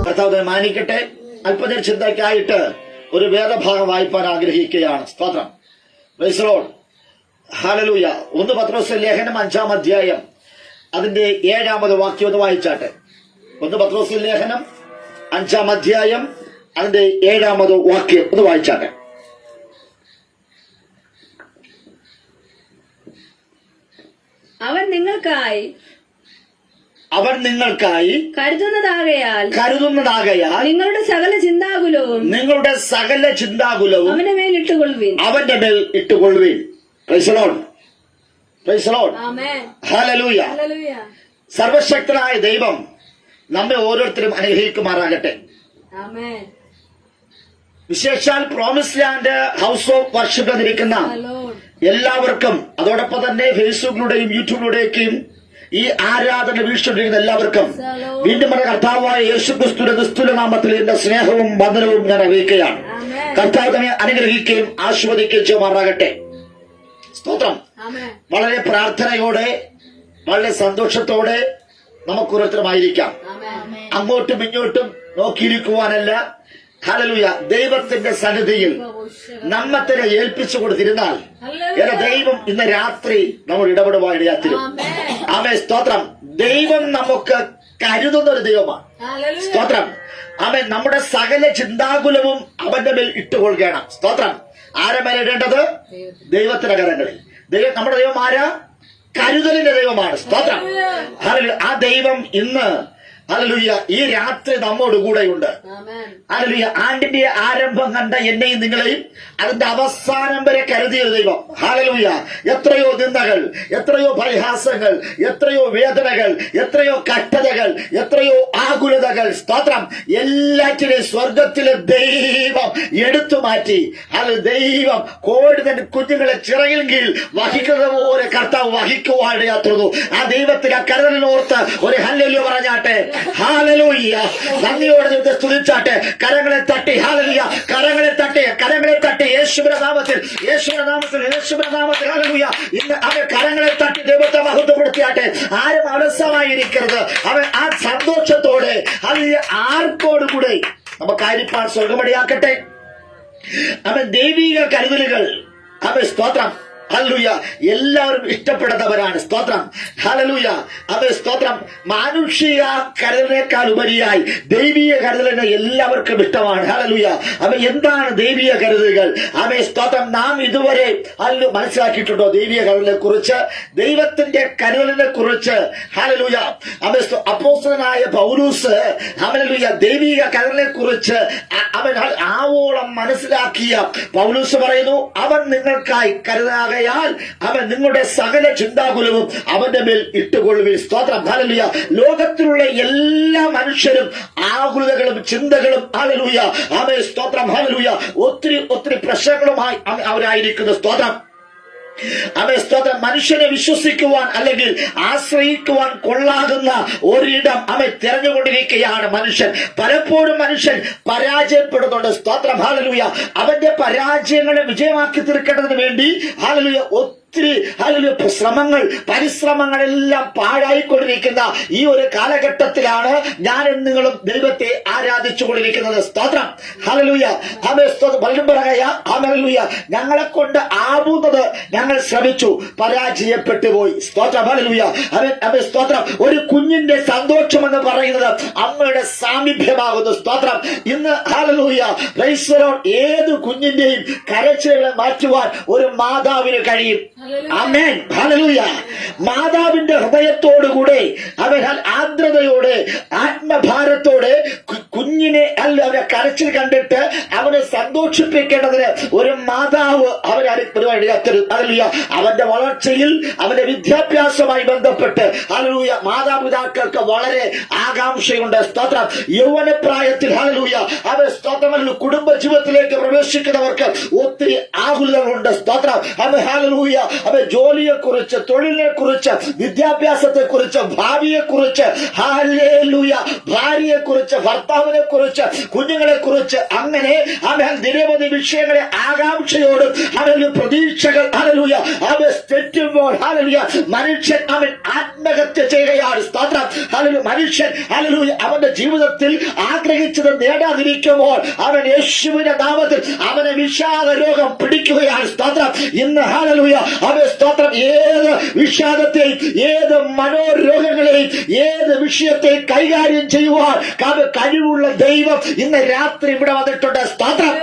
കർത്താവ് മാനിക്കട്ടെ. അല്പനേരം ചിന്തയ്ക്കായിട്ട് ഒരു വേദഭാഗം വായിപ്പാൻ ആഗ്രഹിക്കുകയാണ്. സ്തോത്രം. Praise the lord. ഹല്ലേലൂയ. 1 പത്രോസ് ലേഖനം 5-ാം അധ്യായം അതിന്റെ 7-ാമത് വാക്യം ഒന്ന് വായിച്ചാട്ടെ. 1 പത്രോസ് ലേഖനം 5-ാം അധ്യായം അതിന്റെ 7-ാമത് വാക്യം ഒന്ന് വായിച്ചാട്ടെ. അവൻ നിങ്ങൾക്കായി കരുതുന്നതാകയാൽ നിങ്ങളുടെ സകല ചിന്താകുലവും അവന്റെ മേൽ ഇട്ടുകൊള്ളുവീൻ. Praise the lord. Praise the lord. Hallelujah. സർവശക്തനായ ദൈവം നമ്മെ ഓരോരുത്തരും അനുഗ്രഹിക്കുമാറാകട്ടെ. വിശേഷാൽ promise land house of worship എന്നിരിക്കുന്ന എല്ലാവർക്കും, അതോടൊപ്പം തന്നെ ഫേസ്ബുക്കിലൂടെയും യൂട്യൂബിലൂടെയൊക്കെയും ഈ ആരാധന വീക്ഷിച്ചിരിക്കുന്ന എല്ലാവർക്കും വീണ്ടും നമ്മുടെ കർത്താവായ യേശുക്രിസ്തുവിന്റെ നിസ്തുല നാമത്തിൽ എന്റെ സ്നേഹവും വന്ദനവും ഞാൻ അറിയിക്കുകയാണ്. കർത്താവ് തന്നെ അനുഗ്രഹിക്കുകയും ആസ്വദിക്കുകയും ചെയ്യുമാറാകട്ടെ. സ്തോത്രം. വളരെ പ്രാർത്ഥനയോടെ വളരെ സന്തോഷത്തോടെ നമുക്ക് ഓരോരുത്തരുമായിരിക്കാം. അങ്ങോട്ടും ഇങ്ങോട്ടും നോക്കിയിരിക്കുവാനല്ല. ഹല്ലേലൂയ. ദൈവത്തിന്റെ സന്നിധിയിൽ നമ്മെ തന്നെ ഏൽപ്പിച്ചു കൊടുത്തിരുന്നാൽ എന്റെ ദൈവം ഇന്ന് രാത്രി നമ്മൾ ഇടപെടുവാൻ ഇടയാത്തിരും. ആമേൻ. സ്തോത്രം. ദൈവം നമുക്ക് കരുതുന്ന ഒരു ദൈവമാണ്. സ്തോത്രം. ആമേൻ. നമ്മുടെ സകല ചിന്താകുലവും അവന്റെ മേൽ ഇട്ടുകൊള്ളുകയാണ്. സ്തോത്രം. ആരെ മേലെ ഇടേണ്ടത്? ദൈവത്തിന്റെ കരങ്ങളിൽ. നമ്മുടെ ദൈവം ആരാ? കരുതലിന്റെ ദൈവമാണ്. സ്തോത്രം. ഹല്ലേലൂയ. ആ ദൈവം ഇന്ന് ഹല്ലേലൂയ ഈ രാത്രി നമ്മോടുകൂടെയുണ്ട്. ഹല്ലേലൂയ. ആണ്ടിന്റെ ആരംഭം കണ്ട എന്നെയും നിങ്ങളെയും അതിന്റെ അവസാനം വരെ കരുതിയ ദൈവം. ഹല്ലേലൂയ. എത്രയോ നിന്ദകൾ, എത്രയോ പരിഹാസങ്ങൾ, എത്രയോ വേദനകൾ, എത്രയോ കഷ്ടതകൾ, എത്രയോ ആകുലതകൾ, സ്തോത്രം, എല്ലാറ്റിനെയും സ്വർഗത്തിലെ ദൈവം എടുത്തു മാറ്റി. അത് ദൈവം കോടി തന്നെ കുഞ്ഞുങ്ങളെ ചിറകിൽ കീഴിൽ വഹിക്കുന്നത് പോലെ കർത്താവ് വഹിക്കുവാനിടയാത്തുള്ളൂ. ആ ദൈവത്തിന് ആ കരുതലിനോർത്ത് ഒരു ഹല്ലേലൂയ പറഞ്ഞാട്ടെ. ഹല്ലേലൂയ. നന്ദിയോടെ ദൈവത്തെ സ്തുതിച്ചാട്ടെ. കരങ്ങളെ തട്ടി. ഹല്ലേലൂയ. കരങ്ങളെ തട്ടി. യേശുവിന്റെ നാമത്തിൽ ഹല്ലേലൂയ. ഇന്ന് അവൻ കരങ്ങളെ തട്ടി ദൈവത്തെ മഹത്വപ്പെടുത്തിയാട്ടെ. ആരും അലസമായിരിക്കരുത്. അവൻ ആ സന്തോഷത്തോടെ ഹല്ലേലൂയ ആർപ്പോടുകൂടെ നമുക്ക് ആയിരിക്കാൻ സ്വർഗമടിയാക്കട്ടെ. അവൻ ദൈവിക കരുതലുകൾ അവൻ സ്തോത്രം. ഹല്ലേലൂയ. എല്ലാവരും ഇഷ്ടപ്പെടുന്നവരാണ്. സ്തോത്രം. ഹല്ലേലൂയ. അവൻ സ്തോത്രം. മാനുഷിക കരുതലിനേക്കാൾ ഉപരിയായി ദൈവീയ കരുതലിന് എല്ലാവർക്കും ഇഷ്ടമാണ്. ഹല്ലേലൂയ. അവൻ എന്താണ് ദൈവീയ കരുതലുകൾ? അവൻ സ്തോത്രം. നാം ഇതുവരെ മനസ്സിലാക്കിയിട്ടുണ്ടോ ദൈവീയ കരുതലിനെ കുറിച്ച്, ദൈവത്തിന്റെ കരുതലിനെ കുറിച്ച്? ഹല്ലേലൂയ. അവൻ അപ്പോസ്തലനായ പൗലോസ് ഹല്ലേലൂയ ദൈവീക കരുതലിനെ കുറിച്ച് അവൻ ആവോളം മനസ്സിലാക്കിയ പൗലോസ് പറയുന്നു, അവൻ നിങ്ങൾക്കായി കരുതാകെ അവൻ നിങ്ങളുടെ സകല ചിന്താകുലവും അവന്റെ മേൽ ഇട്ടുകൊള്ളുവിൻ. സ്തോത്രം. ഹല്ലേലൂയ. ലോകത്തിലുള്ള എല്ലാ മനുഷ്യരും ആകുലതകളും ചിന്തകളും ഹല്ലേലൂയ അവൻ സ്തോത്രം. ഹല്ലേലൂയ. ഒത്തിരി പ്രശ്നങ്ങളുമായി അവരായിരിക്കുന്നു. സ്തോത്രം. അവൻ സ്തോത്രം. മനുഷ്യനെ വിശ്വസിക്കുവാൻ അല്ലെങ്കിൽ ആശ്രയിക്കുവാൻ കൊള്ളാകുന്ന ഒരിടം അവൻ തിരഞ്ഞുകൊണ്ടിരിക്കുകയാണ് മനുഷ്യൻ. പലപ്പോഴും മനുഷ്യൻ പരാജയപ്പെടുന്നുണ്ട്. സ്തോത്രം. ഹല്ലേലൂയ. അവന്റെ പരാജയങ്ങളെ വിജയമാക്കി തീർക്കേണ്ടതിന് വേണ്ടി ഹല്ലേലൂയ ഒത്തിരി ഹല്ലേലൂയ പരിശ്രമങ്ങളെല്ലാം പാഴായിക്കൊണ്ടിരിക്കുന്ന ഈ ഒരു കാലഘട്ടത്തിലാണ് ഞാനും നിങ്ങളും ദൈവത്തെ ആരാധിച്ചുകൊണ്ടിരിക്കുന്നത്. സ്തോത്രം. ഹല്ലേലൂയ. പലരും പറയുക, ഹല്ലേലൂയ, ഞങ്ങളെ കൊണ്ട് ആവുന്നത് ഞങ്ങൾ ശ്രമിച്ചു, പരാജയപ്പെട്ടു പോയി. സ്തോത്രം. ഹല്ലേലൂയ. അവൻ സ്തോത്രം. ഒരു കുഞ്ഞിന്റെ സന്തോഷം എന്ന് പറയുന്നത് അമ്മയുടെ സാമീപ്യമാകുന്നു. സ്തോത്രം. ഇന്ന് ഹല്ലേലൂയ പ്രൈസ് ദി ലോർഡ് ഏത് കുഞ്ഞിന്റെയും കരച്ചിലുകളെ മാറ്റുവാൻ ഒരു മാതാവിന് കഴിയും. ആമേൻ. ഹല്ലേലൂയ. മാതാവിന്റെ ഹൃദയത്തോടുകൂടെ അവൻ ആർദ്രതയോടെ ആത്മഭാരത്തോടെ കുഞ്ഞിനെ അവരെ കരച്ചിൽ കണ്ടിട്ട് അവനെ സന്തോഷിപ്പിക്കേണ്ടതിന് ഒരു മാതാവ് ഹല്ലേലൂയ അവന്റെ വളർച്ചയിൽ അവന്റെ വിദ്യാഭ്യാസവുമായി ബന്ധപ്പെട്ട് ഹല്ലേലൂയ മാതാപിതാക്കൾക്ക് വളരെ ആകാംക്ഷയുണ്ട്. സ്തോത്രം. യൗവനപ്രായത്തിൽ ഹല്ലേലൂയ അവൻ സ്തോത്രം കുടുംബ ജീവിതത്തിലേക്ക് പ്രവേശിക്കുന്നവർക്ക് ഒത്തിരി ആകുലതകളുണ്ട്. സ്തോത്രം. അവൻ ഹല്ലേലൂയ അവൻ ജോലിയെ കുറിച്ച്, തൊഴിലിനെ കുറിച്ച്, വിദ്യാഭ്യാസത്തെ കുറിച്ച്, ഭാവിയെ കുറിച്ച്, ഹല്ലേലൂയ ഭാര്യയെ കുറിച്ച്, ഭർത്താവ് ഭർത്താവിനെ കുറിച്ച്, കുഞ്ഞുങ്ങളെ കുറിച്ച്, അങ്ങനെ അവൻ നിരവധി വിഷയങ്ങളെ ആകാംക്ഷയോടും അവന് പ്രതീക്ഷകൾ ഹല്ലേലൂയ അവൻ തെറ്റുമ്പോൾ ഹല്ലേലൂയ മനുഷ്യൻ അവൻ ആത്മഹത്യ ചെയ്യുകയാണ്. സ്തോത്രം. ഹല്ലേലൂയ. മനുഷ്യൻ ഹല്ലേലൂയ അവന്റെ ജീവിതത്തിൽ ആഗ്രഹിച്ചത് നേടാതിരിക്കുമ്പോൾ അവൻ യേശുവിന്റെ നാമത്തിൽ അവനെ വിഷാദ രോഗം പിടിക്കുകയാണ്. സ്തോത്രം. ഇന്ന് ഹല്ലേലൂയ അവൻ സ്തോത്രം ഏത് വിഷാദത്തെയും ഏത് മനോരോഗങ്ങളെയും ഏത് വിഷയത്തെ കൈകാര്യം ചെയ്യുവാൻ കഴിവുള്ള ദൈവം ഇന്ന് രാത്രി ഇവിടെ വന്നിട്ടുണ്ട്. സ്തോത്രം.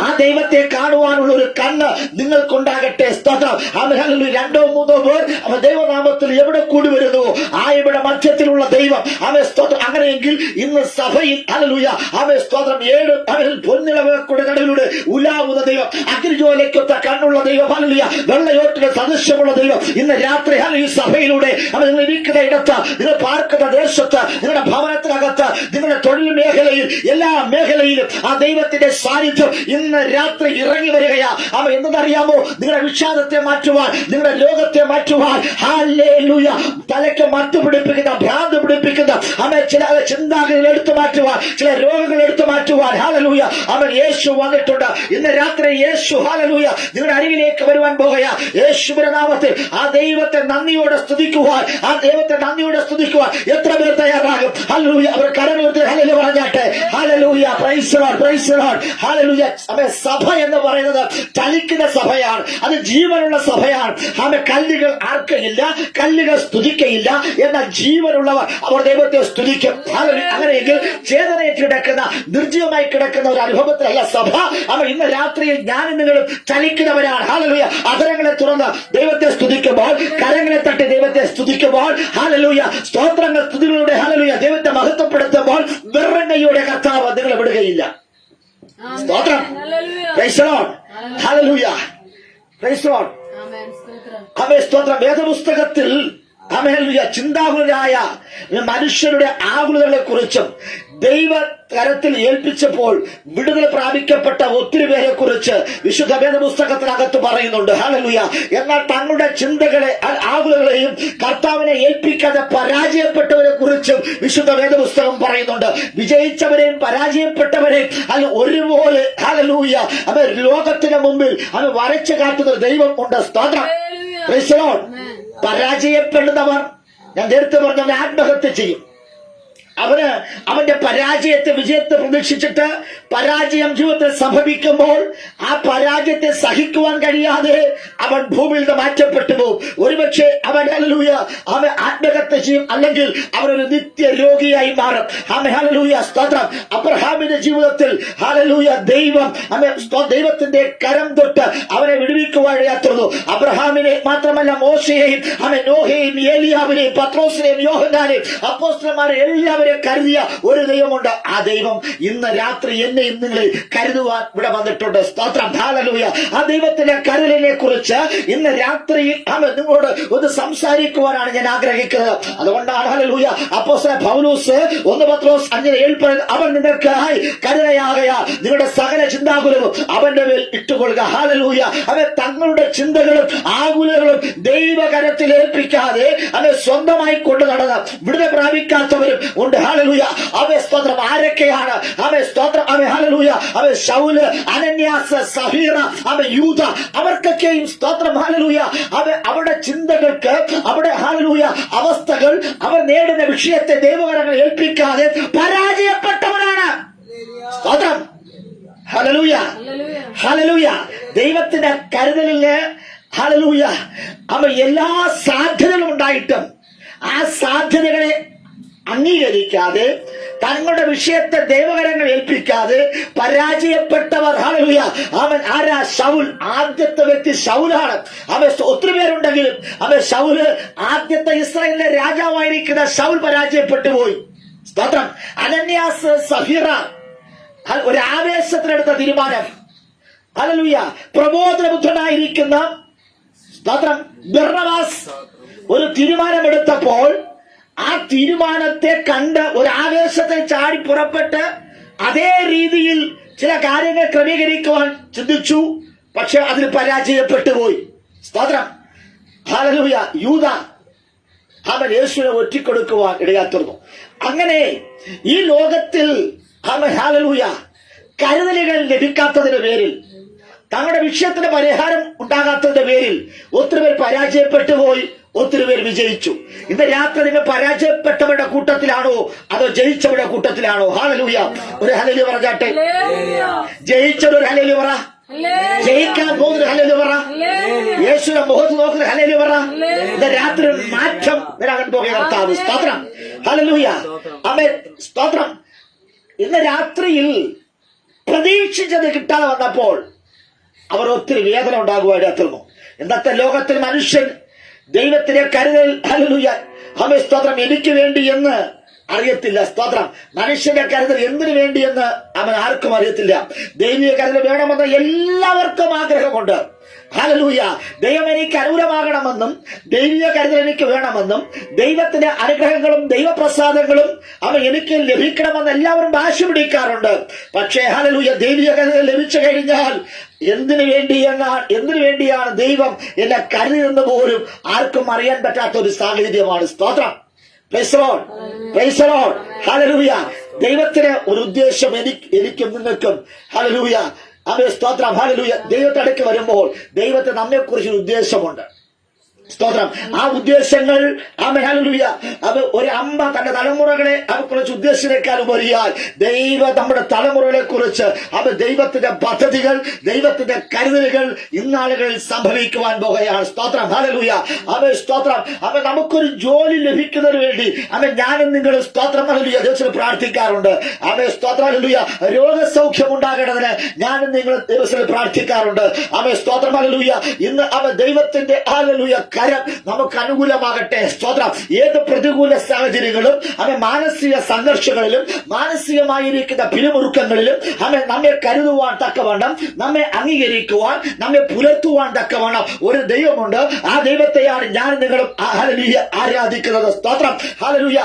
ആ ദൈവത്തെ കാണുവാനുള്ള ഒരു കണ്ണ് നിങ്ങൾക്കുണ്ടാകട്ടെ. സ്തോത്രം. ഹല്ലേലൂയ. 2-3 പേർ അവൻ ദൈവനാമത്തിൽ എവിടെ കൂടി വരുന്നു ആ ഇവിടെ മധ്യത്തിലുള്ള ദൈവം അവൻ സ്തോത്രം. അങ്ങനെയെങ്കിൽ ഇന്ന് സഭയിൽ ഹല്ലേലൂയ അവൻ സ്തോത്രം 7 അവൻ പൊന്നിളവയുടെ നടുവിലൂടെ ഉലാവുന്ന ദൈവം, അഗ്നിജ്വാലയ്ക്കൊത്ത കണ്ണുള്ള ദൈവം, ഹല്ലേലൂയ വെള്ളയോട്ടിന് സദൃശ്യമുള്ള ദൈവം ഇന്ന് രാത്രി ഹല്ലേലൂയ സഭയിലൂടെ അവൻ നിങ്ങൾ ഇരിക്കുന്ന ഇടത്ത്, നിങ്ങൾ പാർക്കുന്ന ദേശത്ത്, നിങ്ങളുടെ ഭവനത്തിനകത്ത്, നിങ്ങളുടെ തൊഴിൽ മേഖലയിൽ, എല്ലാ മേഖലയിലും ആ ദൈവത്തിന്റെ സാന്നിധ്യം ഇന്ന് രാത്രി ഇറങ്ങി വരികയാ. അവൻ എന്തെന്നറിയാമോ? നിങ്ങളുടെ വിഷാദത്തെ മാറ്റുവാൻ, നിങ്ങളുടെ രോഗത്തെ മാറ്റുവാൻ, ഹല്ലേലൂയ തലയ്ക്ക് മത്ത് പിടിപ്പിക്കുന്ന, ഭ്രാന്ത് പിടിപ്പിക്കുന്ന അവൻ ചില ചിന്താഗതികൾ എടുത്തു മാറ്റുവാൻ, ചില രോഗങ്ങൾ എടുത്തു മാറ്റുവാൻ ഹല്ലേലൂയ അവൻ യേശു വന്നിട്ടുണ്ട്. ഇന്ന് രാത്രി യേശു ഹല്ലേലൂയ നിങ്ങളുടെ അരികിലേക്ക് വരുവാൻ പോകുകയാ. യേശുവിന്റെ നാമത്തിൽ ആ ദൈവത്തെ നന്ദിയോടെ സ്തുതിക്കുവാൻ, ആ ദൈവത്തെ നന്ദിയോടെ സ്തുതിക്കുവാൻ എത്ര പേർ തയ്യാറാകും? ഹല്ലേലൂയ. അവർ കരമുയർത്തി ഹല്ലേലൂയ പറഞ്ഞാട്ടെ. Hallelujah. Praise the lord, praise the lord. Hallelujah. സഭ എന്ന് പറയുന്നത് ചലിക്കുന്ന സഭയാണ്, അത് ജീവനുള്ള സഭയാണ്. അവൻ കല്ലുകൾ ആർക്കയില്ല, കല്ലുകൾ സ്തുതിക്കയില്ല, എന്നാൽ ജീവനുള്ളവർ അവർ ദൈവത്തെ സ്തുതിക്കും. അങ്ങനെയെങ്കിൽ ചേതനയിൽ കിടക്കുന്ന, നിർജ്ജീവമായി കിടക്കുന്ന ഒരു അനുഭവത്തിലല്ല സഭ. അവൻ ഇന്ന് രാത്രിയിൽ ഞാനും നിങ്ങളും ചലിക്കുന്നവരാണ്. ഹല്ലേലൂയ. അധരങ്ങളെ തുറന്ന് ദൈവത്തെ സ്തുതിക്കുമ്പോൾ, കരങ്ങളെ തട്ടി ദൈവത്തെ സ്തുതിക്കുമ്പോൾ, ഹല്ലേലൂയ സ്തോത്രങ്ങൾ സ്തുതികളുടെ ഹല്ലേലൂയ ദൈവത്തെ മഹത്വപ്പെടുത്തുമ്പോൾ വെറുങ്കൈയോടെ കർത്താവ് നിങ്ങളെ വിടുകയില്ല. സ്തോത്രം. Praise the lord. Hallelujah. Praise the lord. Amen. സ്തോത്രം. വേദപുസ്തകത്തിൽ ഹല്ലേലൂയ ചിന്താകുലരായ മനുഷ്യരുടെ ആകുലതകളെ കുറിച്ചും ദൈവ കരത്തിൽ ഏൽപ്പിച്ചപ്പോൾ വിടുതൽ പ്രാപിക്കപ്പെട്ട ഒത്തിരി പേരെ കുറിച്ച് വിശുദ്ധ വേദപുസ്തകത്തിനകത്ത് പറയുന്നുണ്ട്. ഹല്ലേലൂയ. എന്നാൽ തങ്ങളുടെ ചിന്തകളെ ആകുലകളെയും കർത്താവിനെ ഏൽപ്പിക്കാതെ പരാജയപ്പെട്ടവരെ കുറിച്ചും വിശുദ്ധ വേദപുസ്തകം പറയുന്നുണ്ട്. വിജയിച്ചവരെയും പരാജയപ്പെട്ടവരെയും അത് ഒരുപോലെ ഹല്ലേലൂയ അവർ ലോകത്തിന് മുമ്പിൽ അത് വരച്ചു കാട്ടുന്ന ദൈവം ഉണ്ട്. സ്തോത്രം. Praise the Lord. പരാജയപ്പെടുന്നവർ ഞാൻ നേരത്തെ പറഞ്ഞ ആത്മഹത്യ ചെയ്യും. അവന് അവന്റെ പരാജയത്തെ വിജയത്തെ പ്രതീക്ഷിച്ചിട്ട് പരാജയം ജീവിതത്തിൽ സംഭവിക്കുമ്പോൾ ആ പരാജയത്തെ സഹിക്കുവാൻ കഴിയാതെ അവൻ ഭൂമിയിൽ നിന്ന് മാറ്റപ്പെട്ടു പോകും. ഒരുപക്ഷെ അവൻ ഹല്ലേലൂയ അവൻ ആത്മഹത്യ ചെയ്യും, അല്ലെങ്കിൽ അവനൊരു നിത്യ രോഗിയായി മാറും. അവൻ ഹല്ലേലൂയ സ്തോത്രം. അബ്രഹാമിന്റെ ജീവിതത്തിൽ ഹല്ലേലൂയ ദൈവം ദൈവത്തിന്റെ കരം തൊട്ട് അവനെ വിടുവിക്കുവാൻ യാത്രന്നു. അബ്രഹാമിനെ മാത്രമല്ല മോശയെയും അവൻ നോഹയെയും ഏലിയാവിനെയും പത്രോസിനെയും യോഹന്നാനെയും അപ്പോസ്തലന്മാരെ എല്ലാവരും കരുതിയ ഒരു ദൈവമുണ്ട്. ആ ദൈവം ഇന്ന് രാത്രി എന്നെയും നിങ്ങളെ കരുതുവാൻ ഇവിടെ വന്നിട്ടുണ്ട്. സ്തോത്രം. ഹല്ലേലൂയ. ആ ദൈവത്തിന്റെ കരുതലിനെ കുറിച്ച് ഇന്ന് രാത്രി നിങ്ങളോട് ഒന്ന് സംസാരിക്കുവാനാണ് ഞാൻ ആഗ്രഹിക്കുന്നത്. അതുകൊണ്ടാണ് ഹല്ലേലൂയ അപ്പോസ്തലൻ പൗലോസ് 1 പത്രോസ് 5:7 അവൻ നിങ്ങൾക്കായി കരുണയാകയാൽ നിങ്ങളുടെ സകല ചിന്താകുലവും അവന്റെ മേൽ ഇട്ടുകൊള്ളുക. ഹല്ലേലൂയ. അവൻ തങ്ങളുടെ ചിന്തകളും ആകുലങ്ങളും ദൈവകരത്തിൽ ഏൽപ്പിക്കാതെ അവൻ സ്വന്തമായി കൊണ്ടു നടന്ന് വിടുതൽ പ്രാപിക്കാത്തവരും ഉണ്ട്. ഹല്ലേലൂയ. അവൻ സ്തോത്രം. ആരൊക്കെയാണ്? അവൻ സ്തോത്രം. അവൻ ഹല്ലേലൂയ അവൻ ശൗല്, അനന്യാസ്, സഫീറ, അവൻ യൂദ, അവർക്കൊക്കെയും സ്തോത്രം. ഹല്ലേലൂയ അവരുടെ ചിന്തകൾക്ക്, അവിടെ ഹല്ലേലൂയ അവസ്ഥകൾ, അവർ നേടുന്ന വിഷയത്തെ ദൈവകരങ്ങൾ ഏൽപ്പിക്കാതെ പരാജയപ്പെട്ടവരാണ്. സ്തോത്രം. ഹല്ലേലൂയ. ഹല്ലേലൂയ. ദൈവത്തിന്റെ കരുതലിന് ഹല്ലേലൂയ അവൻ എല്ലാ സാധ്യതകളും ഉണ്ടായിട്ടും ആ സാധ്യതകളെ അംഗീകരിക്കാതെ തങ്ങളുടെ വിഷയത്തെ ദൈവകരങ്ങൾ ഏൽപ്പിക്കാതെ പരാജയപ്പെട്ടവർ. ഹല്ലേലൂയ. അവൻ ആരാ? ശൗൽ. ആദ്യത്തെ വ്യക്തി ശൗലാണ്. അവൻ ഒത്തിരി പേരുണ്ടെങ്കിലും അവൻ ശൗല് ആദ്യത്തെ ഇസ്രായേലിലെ രാജാവായിരിക്കുന്ന ശൗൽ പരാജയപ്പെട്ടു പോയി. സ്തോത്രം. അനന്യാസ്, സഫീറ ഒരു ആവേശത്തിനെടുത്ത തീരുമാനം. ഹല്ലേലൂയ. പ്രബോധനബുദ്ധനായിരിക്കുന്ന സ്തോത്രം ബർന്നബാസ് ഒരു തീരുമാനമെടുത്തപ്പോൾ ആ തീരുമാനത്തെ കണ്ട് ഒരു ആവേശത്തെ ചാടി പുറപ്പെട്ട് അതേ രീതിയിൽ ചില കാര്യങ്ങൾ ക്രമീകരിക്കുവാൻ ചിന്തിച്ചു. പക്ഷെ അതിൽ പരാജയപ്പെട്ടു പോയി. സ്തോത്രം. ഹല്ലേലൂയ. യൂദ അവൻ യേശുവിനെ ഒറ്റിക്കൊടുക്കുവാൻ ഇടയാത്തുന്നു. അങ്ങനെ ഈ ലോകത്തിൽ അവൻ ഹല്ലേലൂയ കരുതലുകൾ ലഭിക്കാത്തതിന്റെ പേരിൽ, തങ്ങളുടെ വിഷയത്തിന് പരിഹാരം ഉണ്ടാകാത്തതിന്റെ പേരിൽ ഒത്തിരി പേർ പരാജയപ്പെട്ടു പോയി, ഒത്തിരി പേർ വിജയിച്ചു. ഇന്ന് രാത്രി നിങ്ങൾ പരാജയപ്പെട്ടവരുടെ കൂട്ടത്തിലാണോ അതോ ജയിച്ചവരുടെ കൂട്ടത്തിലാണോ? ഹല്ലേലൂയ. ഒരു ഹല്ലേലൂയ പറഞ്ഞാട്ടെ. ജയിച്ചൊരു ഹല്ലേലൂയ പറ. ജയിക്കാൻ പോകുന്ന ഹല്ലേലൂയ പറ. യേശുവിന്റെ മുഖത്ത് നോക്കുന്ന ഹല്ലേലൂയ പറ. ഇന്ന് രാത്രി ഒരു മാറ്റം വരാൻ പോകുക കർത്താവ്. സ്തോത്രം. ഹല്ലേലൂയ. ആമേൻ. സ്തോത്രം. ഇന്ന് രാത്രിയിൽ പ്രതീക്ഷിച്ചത് കിട്ടാതെ വന്നപ്പോൾ അവർ ഒത്തിരി വേദന ഉണ്ടാകുവായിരുന്നു. ഇന്നത്തെ ലോകത്തിൽ മനുഷ്യൻ ദൈവത്തിനെ കരുതൽ ഹല്ലേലൂയ ആമേൻ സ്തോത്രം എനിക്ക് വേണ്ടി എന്ന് അറിയത്തില്ല. സ്തോത്രം. മനുഷ്യന്റെ കരുതൽ എന്തിനു വേണ്ടിയെന്ന് അവൻ ആർക്കും അറിയത്തില്ല. ദൈവിക കരുതൽ വേണമെന്ന് എല്ലാവർക്കും ആഗ്രഹമുണ്ട്. ഹല്ലേലൂയ. ദൈവം എനിക്ക് അനുകൂലമാകണമെന്നും ദൈവിക കരുതൽ എനിക്ക് വേണമെന്നും ദൈവത്തിന്റെ അനുഗ്രഹങ്ങളും ദൈവപ്രസാദങ്ങളും അവൻ എനിക്ക് ലഭിക്കണമെന്ന് എല്ലാവരും വാശി പിടിക്കാറുണ്ട്. പക്ഷേ ഹല്ലേലൂയ ദൈവിക കരുതൽ ലഭിച്ചു കഴിഞ്ഞാൽ എന്തിനു വേണ്ടിയാണ് ദൈവം എന്നെ കരുതുന്നത് പോലും ആർക്കും അറിയാൻ പറ്റാത്ത ഒരു സാഹചര്യമാണ്. സ്തോത്രം. Praise the lord. Praise the lord. Hallelujah. ദൈവത്തിന് ഒരു ഉദ്ദേശം എനിക്കും നിങ്ങൾക്കും. ഹല്ലേലൂയ. ആമേൻ സ്തോത്രം. ഹല്ലേലൂയ. ദൈവത്തിന്റെ അടുക്ക് വരുമ്പോൾ ദൈവത്തിന് നമ്മെ കുറിച്ച് ഒരു ഉദ്ദേശമുണ്ട്. സ്തോത്രം. ആ ഉദ്ദേശങ്ങൾ ആമേൻ ഹല്ലേലൂയ അത് ഒരു അമ്മ തന്റെ തലമുറകളെ അവരെക്കുറിച്ച് ഉദ്ദേശിച്ചേക്കാൾ ഉപരിയാൽ ദൈവം നമ്മുടെ തലമുറകളെ കുറിച്ച് അത് ദൈവത്തിന്റെ പദ്ധതികൾ ദൈവത്തിന്റെ കരുതലുകൾ ഇന്നാളുകളിൽ സംഭവിക്കുവാൻ പോകുകയാണ്. സ്തോത്രം. ഹല്ലേലൂയ. ആമേൻ സ്തോത്രം. അവൻ നമുക്കൊരു ജോലി ലഭിക്കുന്നതിന് വേണ്ടി അവൻ ഞാനും നിങ്ങളും സ്തോത്രം ഹല്ലേലൂയ ദിവസം പ്രാർത്ഥിക്കാറുണ്ട്. ആമേൻ സ്തോത്രം. ഹല്ലേലൂയ. രോഗസൗഖ്യം ഉണ്ടാകേണ്ടതിന് ഞാനും നിങ്ങളും ദിവസം പ്രാർത്ഥിക്കാറുണ്ട്. ആമേൻ സ്തോത്രം. ഹല്ലേലൂയ. ഇന്ന് അവൻ ദൈവത്തിന്റെ ഹല്ലേലൂയ കരം നമുക്ക് അനുകൂലമാകട്ടെ. സ്തോത്രം. ഏത് പ്രതികൂല സാഹചര്യങ്ങളും അവൻ മാനസിക സംഘർഷങ്ങളിലും മാനസികമായിരിക്കുന്ന പിരിമുറുക്കങ്ങളിലും അവൻ നമ്മെ കരുതുവാൻ തക്കവണ്ണം നമ്മെ അംഗീകരിക്കുവാൻ നമ്മെ പുലർത്തുവാൻ തക്കവണ്ണം ഒരു ദൈവമുണ്ട്. ആ ദൈവത്തെയാണ് ഞാൻ നിങ്ങളും ഹല്ലേലൂയ ആരാധിക്കുന്നത്. സ്തോത്രം. ഹല്ലേലൂയ.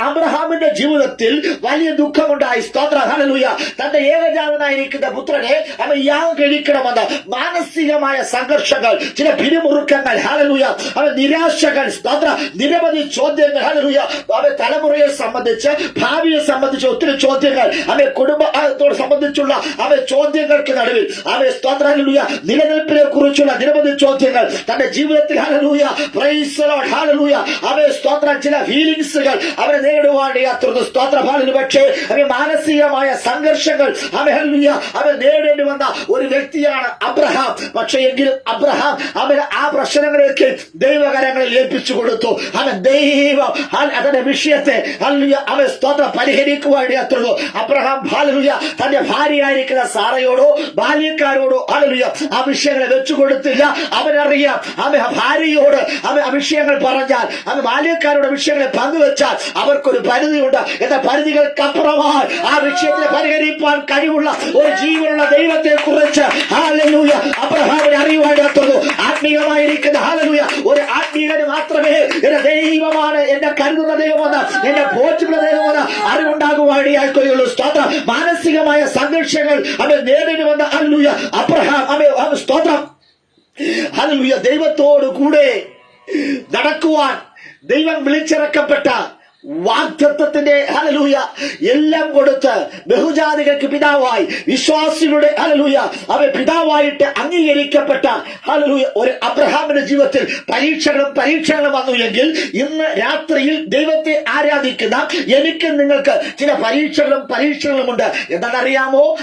അബ്രഹാമിന്റെ ജീവിതത്തിൽ വലിയ ദുഃഖമുണ്ടായി. സ്തോത്രം. ഹല്ലേലൂയ. തന്റെ ഏകജാതനായിരിക്കുന്ന പുത്രനെ അവൻ യാഗം കഴിക്കണമെന്ന് മാനസികമായ സംഘർഷങ്ങൾ, ചില പിരിമുറുക്കങ്ങൾ, ഹല്ലേലൂയ അവൻ നിരാശകൾ, സ്തോത്രം, നിരവധി ചോദ്യങ്ങൾ, ഹല്ലേലൂയ അവൻ തലമുറയെ സംബന്ധിച്ച് ഭാവിയെ സംബന്ധിച്ച് ഒത്തിരി ചോദ്യങ്ങൾ, അവൻ കുടുംബത്തോട് സംബന്ധിച്ചുള്ള അവൻ ചോദ്യങ്ങൾക്ക് നടുവിൽ അവൻ സ്തോത്രം ഹല്ലേലൂയ നിലനിൽപ്പിനെ കുറിച്ചുള്ള നിരവധി ചോദ്യങ്ങൾ തന്റെ ജീവിതത്തിൽ hallelujah praise the lord hallelujah അവൻ സ്തോത്രം ചില ഫീലിംഗ്സുകൾ അവനെ നേടുവാൻ യാത്രന്നു. സ്തോത്രം. ഹല്ലേലൂയ. പക്ഷേ അവൻ മാനസികമായ സംഘർഷങ്ങൾ അവൻ ഹല്ലേലൂയ അവൻ നേടേണ്ടി വന്ന ഒരു വ്യക്തിയാണ് അബ്രഹാം. പക്ഷേ എങ്കിലും അബ്രഹാം അവൻ ആ പ്രശ്നങ്ങളെയൊക്കെ ദൈവകരങ്ങളിൽ ഏൽപ്പിച്ചു കൊടുത്തു. അവൻ ദൈവം അതിന്റെ വിഷയത്തെ ഹല്ലേലൂയ അവൻ സ്തോത്രം പരിഹരിക്കുവാൻ യാത്രന്നു. അബ്രഹാം ഹല്ലേലൂയ തന്റെ ഭാര്യയായിരിക്കുന്ന സാറയോടോ ബാല്യക്കാരോടോ ഹല്ലേലൂയ ആ വിഷയങ്ങളെ വെച്ചു കൊടുത്തില്ല. അവനറിയാം അവൻ ഭാര്യയോട് അവൻ ആ വിഷയങ്ങൾ പറഞ്ഞാൽ അവൻ ബാല്യക്കാരുടെ വിഷയങ്ങളെ പങ്കുവെച്ചാൽ അവർക്കൊരു പരിധിയുണ്ട്. എന്നാൽ പരിധികൾക്കപ്പുറമായി ആ വിഷയത്തെ പരിഹരിക്കാൻ കഴിവുള്ള ഒരു ജീവനുള്ള ദൈവത്തെ കുറിച്ച് ഹല്ലേലൂയ അബ്രഹാമിനെ അറിയുവാൻ യാത്രന്നു. ആത്മീയമായിരിക്കുന്ന ഹല്ലേലൂയ ഒരു ആത്മീയന് മാത്രമേ എന്റെ ദൈവമാണ്, എന്നെ കരുതുന്ന ദൈവമെന്ന്, എന്നെ പോറ്റുന്ന ദൈവമെന്ന് അറിവുണ്ടാകുവാനിടയാക്കുകയുള്ളൂ. സ്തോത്രം. മാനസികമായ സംഘർഷങ്ങൾ അവൻ നേരിടുമെന്ന് ഹല്ലേലൂയ അബ്രഹാം അവൻ സ്തോത്രം ഹല്ലേലൂയ ദൈവത്തോടു കൂടെ നടക്കുവാൻ ദൈവം വിളിച്ചിറക്കപ്പെട്ട വാഗ്ദത്തത്തിന്റെ ഹല്ലേലൂയ എല്ലാം കൊടുത്ത് ബഹുജാതികൾക്ക് പിതാവായി വിശ്വാസികളുടെ ഹല്ലേലൂയ അവൻ പിതാവായിട്ട് അംഗീകരിക്കപ്പെട്ട ഹല്ലേലൂയ ഒരു അബ്രഹാമിന്റെ ജീവിതത്തിൽ പരീക്ഷകളും വന്നു എങ്കിൽ ഇന്ന് രാത്രിയിൽ ദൈവത്തെ ആരാധിക്കുന്ന എനിക്ക് നിങ്ങൾക്ക് ചില പരീക്ഷകളുമുണ്ട്. എന്താണെന്നറിയാമോ?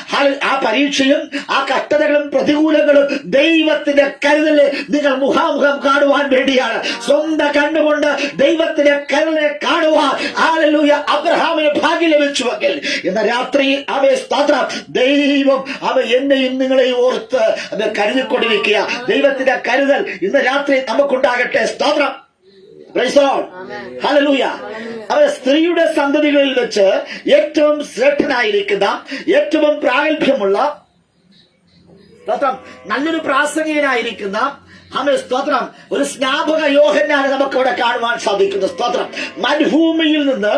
ആ പരീക്ഷയും ആ കഷ്ടതകളും പ്രതികൂലങ്ങളും ദൈവത്തിന്റെ കരുതലെ നിങ്ങൾ മുഖാമുഖം കാണുവാൻ വേണ്ടിയാണ്. സ്വന്തം കണ്ണുകൊണ്ട് ദൈവത്തിന്റെ കരുതലെ കാണുവാൻ ഹല്ലേലൂയ അബ്രഹാമിന് ഭാഗ്യം ലഭിച്ചുവെങ്കിൽ ഇന്ന് രാത്രി അവൻ സ്തോത്രം ദൈവം അവൻ എന്നെയും നിങ്ങളെയും ഓർത്ത് അവൻ കരുതിക്കൊണ്ടിരിക്കുക. ദൈവത്തിന്റെ കരുതൽ ഇന്ന് രാത്രി നമുക്കുണ്ടാകട്ടെ. സ്തോത്രം. Praise the lord. ഹല്ലേലൂയ. അവൻ സ്ത്രീയുടെ സന്തതികളിൽ വെച്ച് ഏറ്റവും ശ്രേഷ്ഠനായിരിക്കുന്ന ഏറ്റവും പ്രാഗൽഭ്യമുള്ള സ്തോത്രം നല്ലൊരു പ്രാസംഗികനായിരിക്കുന്ന ആമേൻ സ്തോത്രം ഒരു സ്നാപക യോഹന്നാനെ നമുക്ക് ഇവിടെ കാണുവാൻ സാധിക്കുന്നു. സ്തോത്രം. മരുഭൂമിയിൽ നിന്ന്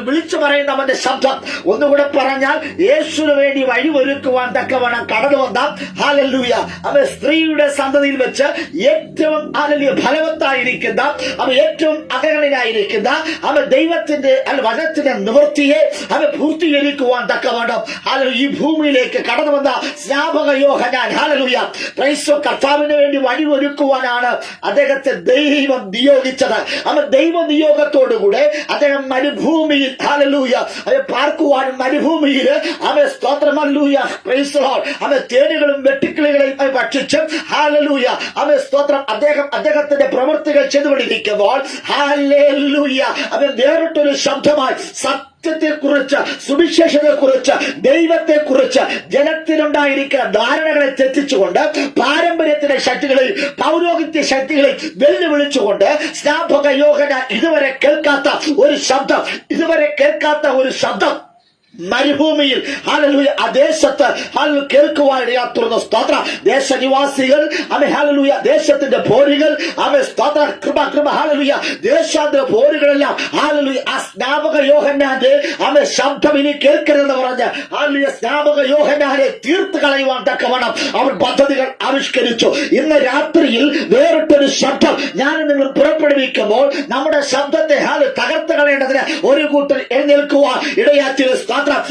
വിളിച്ചു പറയുന്ന അവന്റെ ശബ്ദം. ഒന്നുകൂടെ പറഞ്ഞാൽ, യേശുവിന് വേണ്ടി വഴിയൊരുക്കുവാൻ തക്കവണ്ണം കടന്നു വന്ന ഹല്ലേലൂയ അവൻ സ്ത്രീയുടെ സന്തതിയിൽ വെച്ച് ഏറ്റവും ഹല്ലേലൂയ ഫലവത്തായിരിക്കുന്ന, അവൻ ഏറ്റവും അകകളിലായിരിക്കുന്ന, അവൻ ദൈവത്തിന്റെ വചനത്തിന്റെ നിവൃത്തിയെ അവൻ പൂർത്തീകരിക്കുവാൻ തക്കവണ്ണം ഹല്ലേലൂയ ഈ ഭൂമിയിലേക്ക് കടന്നു വന്ന സ്നാപക യോഹന്നാൻ ഹല്ലേലൂയ ക്രൈസ്തവ കർത്താവിന് വേണ്ടി വഴിയൊരുക്കുവാനാണ് അദ്ദേഹത്തെ ദൈവം നിയോഗിച്ചത്. അവൻ ദൈവ നിയോഗത്തോടുകൂടെ അദ്ദേഹം മരുഭൂമിയിൽ ഹല്ലേലൂയ അവൻ പാർക്കുവാനും മരുഭൂമിയിൽ അവൻ സ്തോത്രം ഹല്ലേലൂയ പ്രൈസ് ദി ലോർഡ് അവൻ തേനുകളും വെട്ടുക്കിളികളെയും ഭക്ഷിച്ച് ഹല്ലേലൂയ അവൻ സ്തോത്രം അദ്ദേഹത്തിന്റെ പ്രവൃത്തികൾ ചെയ്തുകൊണ്ടിരിക്കുമ്പോൾ ഹല്ലേലൂയ അവൻ വേറിട്ടൊരു ശബ്ദമായി സത്യത്തെക്കുറിച്ച്, സുവിശേഷത്തെക്കുറിച്ച്, ദൈവത്തെക്കുറിച്ച് ജനത്തിനുണ്ടായിരിക്കുന്ന ധാരണകളെ തെറ്റിച്ചുകൊണ്ട് പാരമ്പര്യത്തിന്റെ ശക്തികളെ, പൗരോഹിത്യ ശക്തികളെ വെല്ലുവിളിച്ചുകൊണ്ട് സ്നാപക യോഹന്നാൻ ഇതുവരെ കേൾക്കാത്ത ഒരു ശബ്ദം മരുഭൂമിയിൽ ഹല്ലേലൂയ ആ ദേശത്ത് ഹല്ലേലൂയ കേൾക്കുവാൻ ഇടയാത്തുന്ന സ്തോത്ര ദേശനിവാസികൾ അവൻ ഹല്ലേലൂയ ദേശത്തിന്റെ പോരുകൾ അവൻ സ്തോത്ര കൃപ ഹല്ലേലൂയ ദേശാന്തര പോരുകളെല്ലാം ഹല്ലേലൂയ ആ സ്നാപക യോഹന്നാന്റെ അവൻ ശബ്ദം ഇനി കേൾക്കരുതെന്ന് പറഞ്ഞ് ഹല്ലേലൂയ സ്നാപക യോഹന്നാനെ തീർത്ത് കളയുവാൻ തക്കവണ്ണം അവൻ പദ്ധതികൾ ആവിഷ്കരിച്ചു. ഇന്ന് രാത്രിയിൽ വേറിട്ടൊരു ശബ്ദം ഞാൻ നിങ്ങൾ പുറപ്പെടുവിക്കുമ്പോൾ നമ്മുടെ ശബ്ദത്തെ തകർത്ത് കളയേണ്ടതിന് ഒരു കൂട്ടർ എഴുന്നേൽക്കുവാൻ ഇടയാറ്റിയ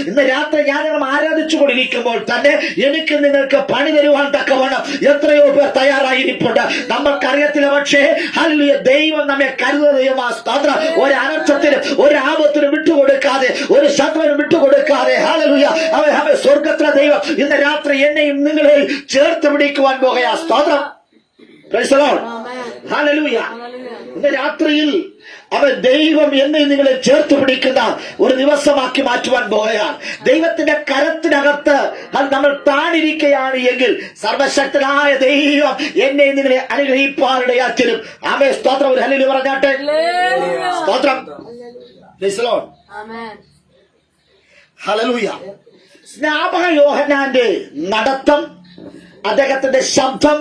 ഇന്ന് രാത്രി ഞാൻ ആരാധിച്ചു കൊണ്ടിരിക്കുമ്പോൾ തന്നെ എനിക്ക് നിങ്ങൾക്ക് പണി തരുവാൻ തക്കവണ്ണം എത്രയോ പേർ തയ്യാറായിരിപ്പുണ്ട്. നമ്മൾക്കറിയത്തില്ല, പക്ഷേ ഹല്ലേലൂയ ദൈവം നമ്മെ കരുതുന്ന സ്തോത്രം ഒരു അനർത്ഥത്തിനും ഒരു ആപത്തിനും വിട്ടുകൊടുക്കാതെ, ഒരു ശത്രുവിനും വിട്ടുകൊടുക്കാതെ ഹല്ലേലൂയ അവൻ സ്വർഗത്തിലെ ദൈവം ഇന്ന് രാത്രി എന്നെയും നിങ്ങളെയും ചേർത്ത് പിടിക്കുവാൻ പോകുക. സ്തോത്രം പ്രൈസ് ദി ലോർഡ് ഹല്ലേലൂയ. ഇന്ന് രാത്രിയിൽ അവൻ ദൈവം എന്നെ നിങ്ങളെ ചേർത്ത് പിടിക്കുന്ന ഒരു ദിവസമാക്കി മാറ്റുവാൻ പോകുകയാണ്. ദൈവത്തിന്റെ കരത്തിനകത്ത് നമ്മൾ താണിരിക്കുകയാണ് എങ്കിൽ സർവശക്തനായ ദൈവം എന്നെ നിങ്ങളെ അനുഗ്രഹിപ്പാനിടയാറ്റിലും. ആമേ സ്തോത്രം. ഒരു ഹല്ലേലൂയ പറഞ്ഞാട്ടെ. സ്തോത്രം പ്രൈസ് ദി ലോർഡ് ഹല്ലേലൂയ. സ്നാപക യോഹന്നാന്റെ നടത്തം, അദ്ദേഹത്തിന്റെ ശബ്ദം,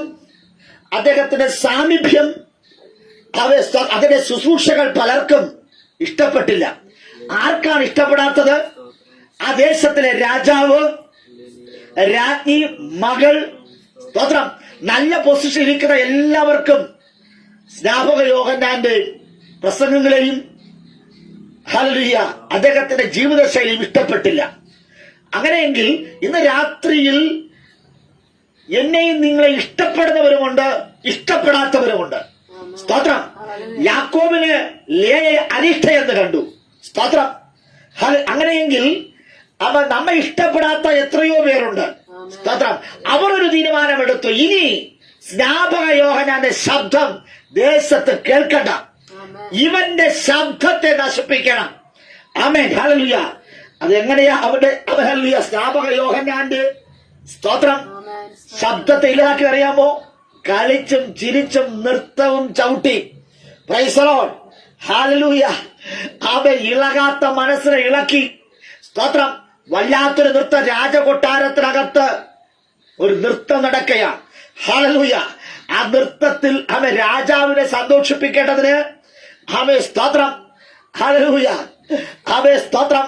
അദ്ദേഹത്തിന്റെ സാമീപ്യം, അതിന്റെ ശുശ്രൂഷകൾ പലർക്കും ഇഷ്ടപ്പെട്ടില്ല. ആർക്കാണ് ഇഷ്ടപ്പെടാത്തത്? ആ ദേശത്തിലെ രാജാവ്, രാജ്ഞി, മകൾ, സ്തോത്രം നല്ല പൊസിഷൻ ഇരിക്കുന്ന എല്ലാവർക്കും സ്നാപക യോഹന്നാന്റെ പ്രസംഗങ്ങളെയും ഹല്ലേലൂയ അദ്ദേഹത്തിന്റെ ജീവിതശൈലിയും ഇഷ്ടപ്പെട്ടില്ല. അങ്ങനെയെങ്കിൽ ഇന്ന് രാത്രിയിൽ എന്നെയും നിങ്ങളെ ഇഷ്ടപ്പെടുന്നവരുമുണ്ട്, ഇഷ്ടപ്പെടാത്തവരുമുണ്ട്. സ്തോത്രം. യാക്കോബിന് ലേയയെ അനിഷ്ടയെന്ന് കണ്ടു. സ്തോത്രം. അങ്ങനെയെങ്കിൽ അവൻ നമ്മെ ഇഷ്ടപ്പെടാത്ത എത്രയോ പേരുണ്ട്. സ്തോത്രം. അവർ ഒരു തീരുമാനമെടുത്തു, ഇനി സ്നാപക യോഹന്നാന്റെ ശബ്ദം ദേശത്ത് കേൾക്കണ്ട, ഇവന്റെ ശബ്ദത്തെ നശിപ്പിക്കണം. Amen hallelujah. അതെങ്ങനെയാ ഹല്ലേലൂയ സ്നാപക യോഹന്നാന്റെ സ്തോത്രം ശബ്ദത്തെ ഇല്ലാക്കി അറിയാമോ? കളിച്ചും ചിരിച്ചും നൃത്തവും ചവിട്ടി. Price the lord hallelujah. അവൻ ഇളകാത്ത മനസ്സിനെ ഇളക്കി. സ്തോത്രം. വല്ലാത്തൊരു നൃത്തം. രാജകൊട്ടാരത്തിനകത്ത് ഒരു നൃത്തം നടക്കുകയാണ്. ഹല്ലേലൂയ. ആ നൃത്തത്തിൽ അവൻ രാജാവിനെ സന്തോഷിപ്പിക്കേണ്ടതിന് അവൻ സ്തോത്രം ഹല്ലേലൂയ അവൻ സ്തോത്രം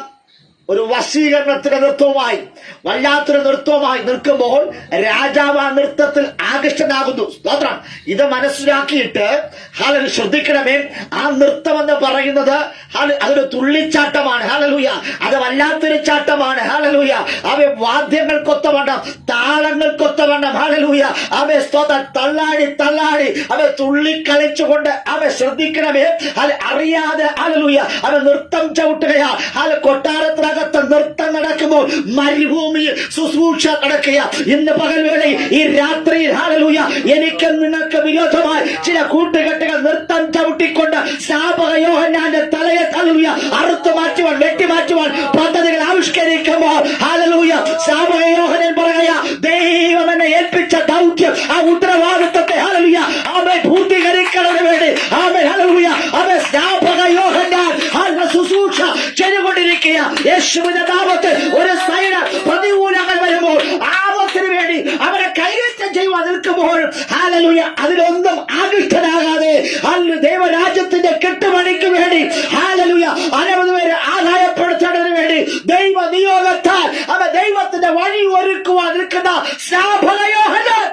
ഒരു വശീകരണത്തിന്റെ നൃത്തവുമായി, വല്ലാത്തൊരു നൃത്തവുമായി നിൽക്കുമ്പോൾ രാജാവ് ആ നൃത്തത്തിൽ ആകൃഷ്ടനാകുന്നു. സ്തോത്രം. ഇത് മനസ്സിലാക്കിയിട്ട് ഹല്ലേലൂയ ശ്രദ്ധിക്കണമേ. ആ നൃത്തം എന്ന് പറയുന്നത് അതൊരു തുള്ളിച്ചാട്ടമാണ്. ഹല്ലേലൂയ. അത് വല്ലാത്തൊരു ചാട്ടമാണ്. ഹല്ലേലൂയ. അവ വാദ്യങ്ങൾക്കൊത്തവണ്ണം, താളങ്ങൾക്കൊത്തവണ്ണം ഹല്ലേലൂയ അവ സ്തോത്രം തള്ളാടി അവ തുള്ളിക്കളിച്ചുകൊണ്ട് അവ ശ്രദ്ധിക്കണമേ. അറിയാതെ ഹല്ലേലൂയ അവ നൃത്തം ചവിട്ടുകയാ. കൊട്ടാരത്തിനകത്ത് നൃത്തം നടക്കുമ്പോൾ മരുഭൂമിയിൽ ശുശ്രൂഷ നടക്കുക. ഇന്ന് പകൽവേളയിൽ ഈ രാത്രിയിൽ ഹല്ലേലൂയ എനിക്ക് നിങ്ങൾക്ക് വിരോധമായി ചില കൂട്ടുകെട്ടുകൾ നൃത്തം ചവിട്ടിക്കൊണ്ട് സ്നാപക യോഹന്നാന്റെ തലയെ ഹല്ലേലൂയ അറുത്തു മാറ്റുവാൻ, വെട്ടിമാറ്റുവാൻ പദ്ധതികൾ ആവിഷ്കരിക്കുമ്പോൾ ഹല്ലേലൂയ സ്നാപക യോഹന്നാൻ പറയുക, ദൈവം എന്നെ ഏൽപ്പിച്ച ദൗത്യം, ആ ഉത്തരവാദിത്വത്തെ ഹല്ലേലൂയ അവൻ പൂർത്തീകരിക്കുന്നതിന് വേണ്ടി അവൻ ഹല്ലേലൂയ അവൻ സ്നാപക യോഹന്നാൻ ശുശ്രൂഷ ചെയ്തുകൊണ്ടിരിക്കുക. യേശുവിന്റെ നാമത്തിൽ ഒരു സൈന പ്രതികൂലങ്ങൾ വരുമ്പോൾ ആപത്തിന് വേണ്ടി അവരെ കൈകാര്യം ചെയ്യുവാൻ നിൽക്കുമ്പോൾ ഹല്ലേലൂയ അതിലൊന്നും ആകൃഷ്ടനാകാതെ ദൈവരാജ്യത്തിന്റെ കെട്ടുപണിക്ക് വേണ്ടി ഹല്ലേലൂയ അനവധി പേര് ആദായ ഒരുക്കുവാൻ നിൽക്കുന്ന സ്നാപക യോഹന്നാൻ.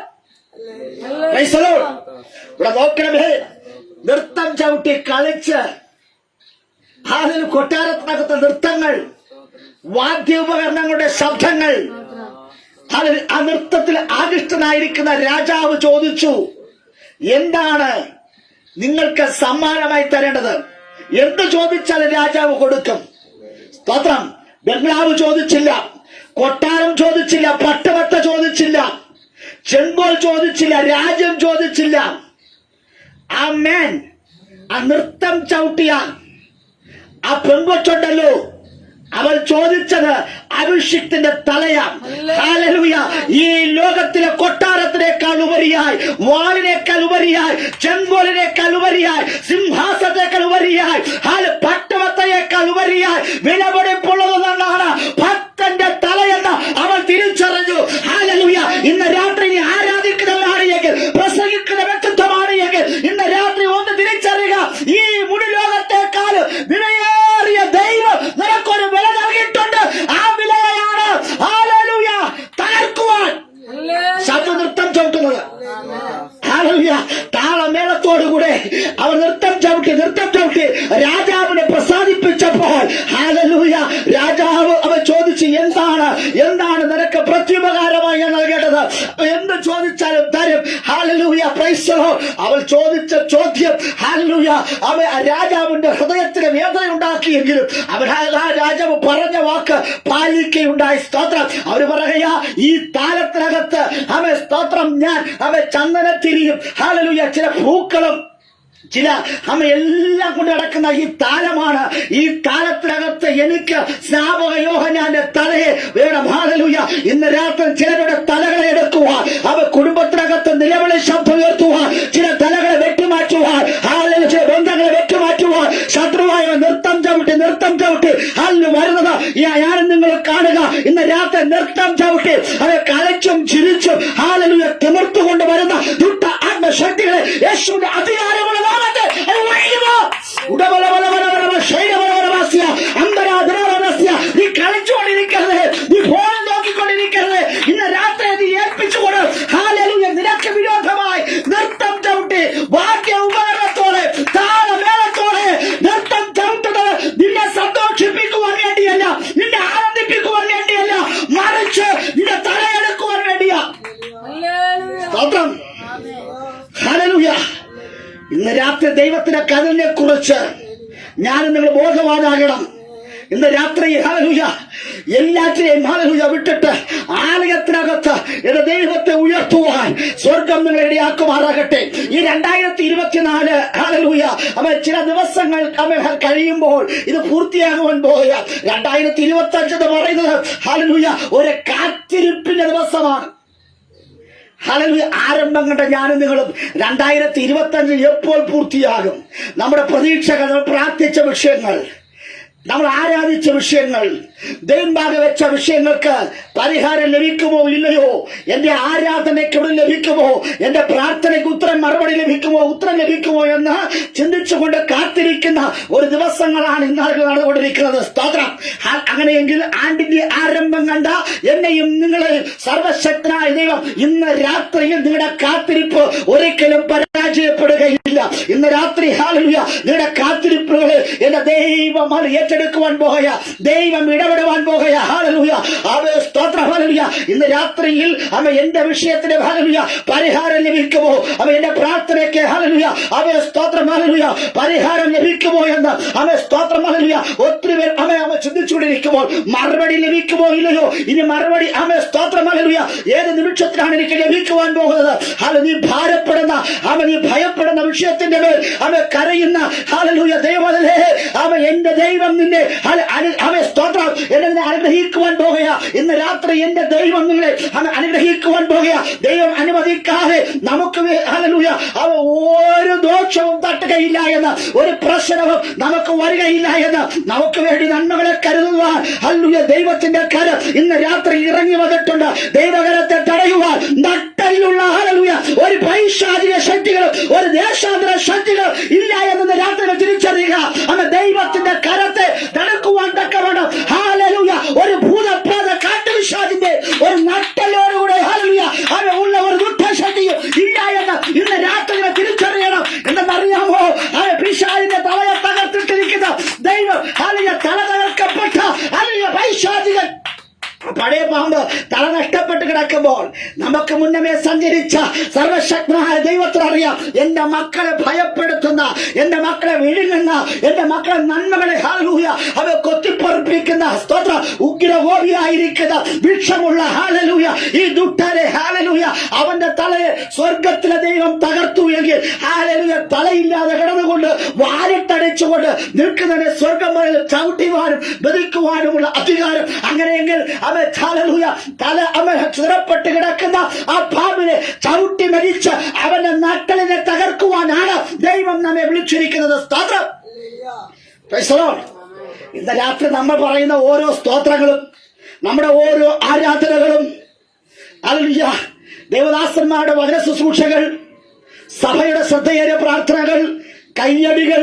Praise the Lord. ഇവിടെ നോക്കണമേ, നൃത്തം ചവിട്ടി കളിച്ച് അതിൽ കൊട്ടാരത്തിനകത്തെ നൃത്തങ്ങൾ, വാദ്യോപകരണങ്ങളുടെ ശബ്ദങ്ങൾ, ആ നൃത്തത്തിൽ ആകൃഷ്ടനായിരിക്കുന്ന രാജാവ് ചോദിച്ചു, എന്താണ് നിങ്ങൾക്ക് സമ്മാനമായി തരേണ്ടത്? എന്ത് ചോദിച്ചാലും രാജാവ് കൊടുക്കും. സ്തോത്രം. ബംഗ്ലാവ് ചോദിച്ചില്ല, കൊട്ടാരം ചോദിച്ചില്ല, പട്ടവട്ട ചോദിച്ചില്ല, ചെങ്കോൽ ചോദിച്ചില്ല, രാജ്യം ചോദിച്ചില്ല. ആമേൻ. ആ നൃത്തം ചവിട്ടിയ ആ പെൺകൊച്ചുണ്ടല്ലോ, അവൾ ചോദിച്ചത് അഭിഷിക്തന്റെ തലയാണ്. ഹല്ലേലൂയ. ഈ ലോകത്തിലെ കൊട്ടാരത്തിനേക്കാൾ ഉപരിയായി, വാളിനേക്കാൾ ഉപരിയായി, ചെങ്കോലിനേക്കാൾ ഉപരിയായി, സിംഹാസനത്തേക്കാൾ ഉപരിയായി, പട്ടവത്തയേക്കാൾ ഉപരിയായി വിലപിടിപ്പുള്ളതെന്നാണ് ഭക്തന്റെ തലയെന്ന് അവൾ തിരിച്ചറിഞ്ഞു. ഹല്ലേലൂയ. ഇന്ന് രാത്രി നീ ആരാധിക്കുന്നവരാണ് എങ്കിൽ, പ്രസംഗിക്കുന്ന വ്യക്തിത്വമാണ് എങ്കിൽ, ഇന്ന് രാത്രി ഒന്ന് തിരിച്ചറിയുക, ഈ മുഴു ലോകത്തെക്കാൾ വിലയേറിയ ദൈവം നിനക്കൊരു വില നൽകിയിട്ടുണ്ട്. ആ വിലയാണ് ഹല്ലേലൂയ തകർക്കുവാൻ ശബ്ദനൃത്തം ചവിട്ടുന്നത്. ഹല്ലേലൂയ. താളമേളത്തോടുകൂടെ അവർ നൃത്തം ചവിട്ടി രാജാവിനെ പ്രസാദിപ്പിച്ചപ്പോൾ, ഹല്ലേലൂയ, രാജാവ് അവൻ ചോദിച്ചു, എന്താണ് നിനക്ക് പ്രത്യുപകാരമായി ഞാൻ നൽകേണ്ടത്? എന്ത് ചോദിച്ചാലും തരും. ഹല്ലേലൂയ. Praise the Lord. അവൾ ചോദിച്ച ചോദ്യം, ഹല്ലേലൂയ, അവൻ രാജാവിന്റെ ഹൃദയത്തിന് വേദന ഉണ്ടാക്കിയെങ്കിലും അവൻ ആ രാജാവ് പറഞ്ഞ വാക്ക് പാലിക്കുകയുണ്ടായി. സ്തോത്രം. അവര് പറയാ, ഈ താലത്തിനകത്ത് അവൻ സ്തോത്രം ഞാൻ അവൻ ചന്ദനത്തിരിയും, ഹല്ലേലൂയ, ചില പൂക്കളും ചില എല്ലാം കൊണ്ട് നടക്കുന്ന ഈ താലമാണ്. ഈ താലത്തിനകത്ത് എനിക്ക് സ്നാപക യോഹന്നാന്റെ തലയെ വേണം. ഹല്ലേലൂയ. ഇന്ന് രാത്രി ചിലരുടെ തലകളെ എടുക്കുവാൻ, അവ കുടുംബത്തിനകത്ത് നിലവിളി ശബ്ദം ഉയർത്തുവാൻ, ചില തലകളെ വെട്ടിമാറ്റുവാൻ, ചില ബന്ധങ്ങളെ വെട്ടിമാറ്റുവാൻ ശത്രുവായ നൃത്തം ചവിട്ടി അല്ലു വരുന്നത് ഞാനും നിങ്ങൾ കാണുക. ഇന്ന് രാത്രി നൃത്തം ചവിട്ടി അവ കളിച്ചും ചിരിച്ചും ഹല്ലേലൂയ തിമിർത്തുകൊണ്ട് വരുന്ന ദുഷ്ട ആത്മശക്തികളെ യേശുവിന്റെ അധികാരമുള്ള നീ കളിച്ചുകൊണ്ടിരിക്കരുത്, നീ ഫോൺ നോക്കിക്കൊണ്ടിരിക്കരുത്. ഇന്ന് രാത്രി നീ ഏൽപ്പിച്ചുകൊണ്ട് ഹല്ലേലൂയ നിനക്ക് വിരോധമായി നൃത്തം ചവിട്ടി വാദ്യ ഉപകരണത്തോടെ താളമേളത്തോടെ നൃത്തം ചവിട്ടുന്നത് നിന്നെ സന്തോഷിപ്പിക്കുവാൻ വേണ്ടിയല്ല, നിന്നെ ആനന്ദിപ്പിക്കുവാൻ വേണ്ടിയല്ല, മറിച്ച് നിന്നെ തലയെടുക്കുവാൻ വേണ്ടിയാ. സ്തോത്രം. ഹല്ലേലൂയ. ഇന്ന് രാത്രി ദൈവത്തിന്റെ കഥനെ കുറിച്ച് ഞാനും നിങ്ങൾ ബോധവാനാകണം. ഇന്ന് രാത്രി ഹല്ലേലൂയ എല്ലാറ്റിനെയും ഹല്ലേലൂയ വിട്ടിട്ട് ആലയത്തിനകത്ത് എന്റെ ദൈവത്തെ ഉയർത്തുവാൻ സ്വർഗം നിങ്ങളെ ഇടയാക്കുമാറാകട്ടെ. ഈ 2024 ഹല്ലേലൂയ ചില ദിവസങ്ങൾ കഴിയുമ്പോൾ ഇത് പൂർത്തിയാകുവാൻ പോയ 2025 എന്ന് പറയുന്നത് ഹല്ലേലൂയ ഒരു കാത്തിരിപ്പിന്റെ ദിവസമാണ്. ഹല്ലേലൂയ. ആരംഭം കണ്ട ഞാനും നിങ്ങളും 2025 എപ്പോൾ പൂർത്തിയാകും? നമ്മുടെ പ്രതീക്ഷകൾ, നമ്മൾ പ്രാർത്ഥിച്ച വിഷയങ്ങൾ, നമ്മൾ ആരാധിച്ച വിഷയങ്ങൾ, ദൈവം വെച്ച വിഷയങ്ങൾക്ക് പരിഹാരം ലഭിക്കുമോ ഇല്ലയോ? എന്റെ ആരാധനയ്ക്ക് ഉടൻ ലഭിക്കുമോ? എന്റെ പ്രാർത്ഥനയ്ക്ക് മറുപടി ഉത്തരം ലഭിക്കുമോ എന്ന് ചിന്തിച്ചുകൊണ്ട് കാത്തിരിക്കുന്ന ഒരു ദിവസങ്ങളാണ് ഇന്നാളുകൾ നടന്നുകൊണ്ടിരിക്കുന്നത്. സ്തോത്രം. അങ്ങനെയെങ്കിൽ ആണ്ടിന്റെ ആരംഭം കണ്ട എന്നെയും നിങ്ങളെ സർവശക്തനായ ദൈവം ഇന്ന് രാത്രിയിൽ നിങ്ങളുടെ കാത്തിരിപ്പ് ഒരിക്കലും പരാജയപ്പെടുകയില്ല. ഇന്ന് രാത്രി ഹല്ലേലൂയ നിങ്ങളുടെ കാത്തിരിപ്പുകളെ എന്റെ ദൈവം ഏറ്റെടുക്കുവാൻ പോകുക, ദൈവം ഇടപെടുവാൻ പോകുക. ഹല്ലേലൂയ. സ്തോത്രം. ഹല്ലേലൂയ. ഇന്ന് രാത്രിയിൽ എന്റെ വിഷയത്തിന് ഹല്ലേലൂയ പരിഹാരം ലഭിക്കുമോ? എന്റെ പ്രാർത്ഥനയ്ക്ക് ഹല്ലേലൂയ സ്തോത്രം ഹല്ലേലൂയ പരിഹാരം ലഭിക്കുമോ എന്ന് സ്തോത്രം ഹല്ലേലൂയ ഒത്തിരി പേർ ചിന്തിച്ചുകൊണ്ടിരിക്കുമ്പോൾ മറുപടി ലഭിക്കുമോ ഇല്ലയോ? ഇനി മറുപടി സ്തോത്രം ഹല്ലേലൂയ ഏത് നിമിഷത്തിലാണ് എനിക്ക് ലഭിക്കുവാൻ പോകുന്നത്? നീ ഭാരപ്പെടുന്ന നീ ഭയപ്പെടുന്ന വിഷയത്തിന്റെ മേൽ കരയുന്ന ഹല്ലേലൂയ ദൈവമേ, എന്റെ ദൈവം നിന്നെ സ്തോത്രം എന്നെ അനുഗ്രഹിക്കുവാൻ പോകുക. ഇന്ന് രാത്രി എന്റെ ദൈവം നിങ്ങളെ അനുഗ്രഹിക്കുവാൻ പോകുക. ദൈവം അനുവദിക്കാതെ നമുക്ക് ഹല്ലേലൂയ ഒരു ദോഷവും തട്ടുകയില്ല എന്ന്, ഒരു പ്രശ്നവും നമുക്ക് വരികയില്ല എന്ന്, നമുക്ക് വേണ്ടി നന്മകളെ കരുതുവാൻ ഹല്ലേലൂയ ദൈവത്തിന്റെ കരം ഇന്ന് രാത്രി ഇറങ്ങി വന്നിട്ടുണ്ട്. ദൈവകരത്തെ തടയുവാൻ നട്ടലുള്ള ഹല്ലേലൂയ ഒരു പൈശാചിക ശക്തികളും ഒരു ദേശാന്തര ശക്തികളും ഇല്ല എന്ന് രാത്രി തിരിച്ചറിയുക. ദൈവത്തിന്റെ കരത്തെ തടുക്കുവാൻ തക്കവണ്ണം ഹല്ലേലൂയ ഒരു ഭൂതപ്രേത കാട്ടുവിശ്വാസിന്റെ ഒരു പഴയ പാമ്പ് തല നഷ്ടപ്പെട്ട് കിടക്കുമ്പോൾ നമുക്ക് മുന്നമേ സഞ്ചരിച്ച സർവശക്തനായ ദൈവത്തിനറിയാം എന്റെ മക്കളെ ഭയപ്പെടുത്തുന്ന, എന്റെ മക്കളെ വിഴുങ്ങുന്ന, എന്റെ മക്കളെ നന്മകളെ ഹല്ലേലൂയ അവ കൊത്തിപ്പറിപ്പിക്കുന്ന സ്തോത്ര ഉഗ്രകോപിയായിരിക്കുന്ന വിഷമുള്ള ഹല്ലേലൂയ ഈ ദുഷ്ടരെ ഹല്ലേലൂയ അവന്റെ തലയെ സ്വർഗത്തിലെ ദൈവം തകർത്തു എങ്കിൽ ഹല്ലേലൂയ തലയില്ലാതെ കിടന്നുകൊണ്ട് വാരിട്ടടിച്ചുകൊണ്ട് നിൽക്കുന്നതിനെ സ്വർഗം ചവിട്ടിവാനും ബധിക്കുവാനുമുള്ള അധികാരം. അങ്ങനെയെങ്കിൽ അവൻ ഹല്ലേലൂയ തല അവൻ ചിറപ്പെട്ട് കിടക്കുന്ന ആ പാമ്പിനെ ചവിട്ടി മരിച്ച് അവന്റെ നട്ടലിനെ തകർക്കുവാനാണ് ദൈവം നമ്മെ വിളിച്ചിരിക്കുന്നത്. സ്തോത്രം. Praise the Lord. ഇന്ന് രാത്രി നമ്മൾ പറയുന്ന ഓരോ സ്തോത്രങ്ങളും നമ്മുടെ ഓരോ ആരാധനകളും ഹല്ലേലൂയ ദേവദാസന്മാരുടെ വചന ശുശ്രൂഷകൾ, സഭയുടെ ശ്രദ്ധയേറിയ പ്രാർത്ഥനകൾ, കയ്യടികൾ,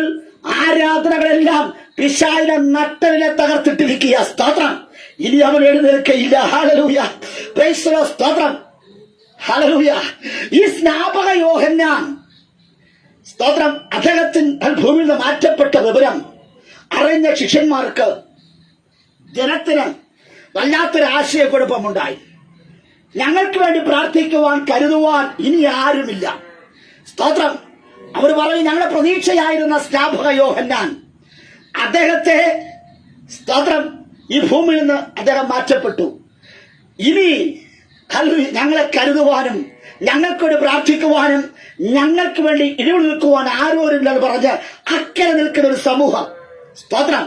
ആരാധനകളെല്ലാം പിശാചിനെ നട്ടലിനെ തകർത്തിട്ടിരിക്കുക. സ്തോത്രം. ഇനി അവൻ എഴുന്നേൽക്കയില്ല. ഹല്ലേലൂയ. Praise the Lord. സ്തോത്രം. ഹല്ലേലൂയ. ഈ സ്നാപക യോഹന്നാൻ സ്തോത്രം അദ്ദേഹത്തിന് ഭൂമിയിൽ നിന്ന് മാറ്റപ്പെട്ട വിവരം അറിഞ്ഞ ശിഷ്യന്മാർക്ക്, ജനത്തിന് വല്ലാത്തൊരു ആശയക്കുഴപ്പമുണ്ടായി. ഞങ്ങൾക്ക് വേണ്ടി പ്രാർത്ഥിക്കുവാൻ കരുതുവാൻ ഇനി ആരുമില്ല. സ്തോത്രം. അവർ പറയും ഞങ്ങളുടെ പ്രതീക്ഷയായിരുന്ന സ്നാപക യോഹന്നാൻ അദ്ദേഹത്തെ സ്തോത്രം ഈ ഭൂമിയിൽ നിന്ന് അദ്ദേഹം മാറ്റപ്പെട്ടു. ഇനി ഞങ്ങളെ കരുതുവാനും ഞങ്ങൾക്കൊരു പ്രാർത്ഥിക്കുവാനും ഞങ്ങൾക്ക് വേണ്ടി ഇടിവ് നിൽക്കുവാൻ ആരോരുമില്ലെന്ന് പറഞ്ഞ് അക്കരെ നിൽക്കുന്ന ഒരു സമൂഹം. സ്തോത്രം.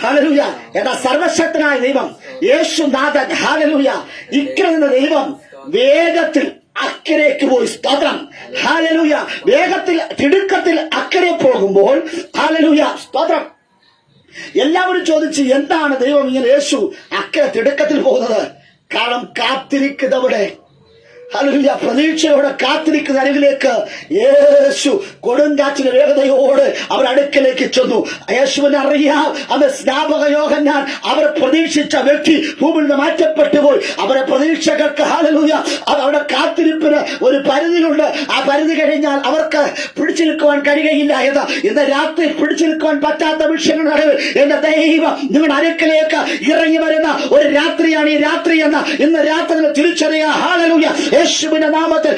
ഹല്ലേലൂയ. എടാ സർവശക്തനായ ദൈവം യേശുനാഥൻ ഹല്ലേലൂയ ഇക്കരെ നിന്ന ദൈവം വേഗത്തിൽ അക്കരയ്ക്ക് പോയി. സ്തോത്രം. ഹല്ലേലൂയ. വേഗത്തിൽ തിടുക്കത്തിൽ അക്കരെ പോകുമ്പോൾ ഹല്ലേലൂയ സ്തോത്രം എല്ലാവരും ചോദിച്ചു എന്താണ് ദൈവം ഇങ്ങനെ യേശു അക്കരെ തിടുക്കത്തിൽ പോകുന്നത്? കാരണം കാത്തിരിക്കുന്നവിടെ ഹല്ലേലൂയ പ്രതീക്ഷയോടെ കാത്തിരിക്കുന്ന അരികിലേക്ക് യേശു കൊടുങ്കാറ്റിന്റെ വേഗതയോട് അവർ അടുക്കലേക്ക് ചെന്നു. യേശുവിനെ അറിയാം. അവൻ സ്നാപക യോഹന്നാൻ അവർ പ്രതീക്ഷിച്ച വ്യക്തി ഭൂമിയിൽ നിന്ന് മാറ്റപ്പെട്ടു പോയി. അവരുടെ പ്രതീക്ഷകൾക്ക് ഹല്ലേലൂയ അവരുടെ കാത്തിരിപ്പിന് ഒരു പരിധിയുണ്ട്. ആ പരിധി കഴിഞ്ഞാൽ അവർക്ക് പിടിച്ചു നിൽക്കുവാൻ കഴിയുകയില്ല എന്ന് ഇന്ന് രാത്രി പിടിച്ചു നിൽക്കുവാൻ പറ്റാത്ത വിഷയങ്ങളുടെ നടുവിൽ എന്റെ ദൈവം നിങ്ങളുടെ അടുക്കലേക്ക് ഇറങ്ങി വരുന്ന ഒരു രാത്രിയാണ് ഈ രാത്രി എന്ന് ഇന്ന് രാത്രി തിരിച്ചറിയുക. ഹല്ലേലൂയ. യേശുവിന്റെ നാമത്തിൽ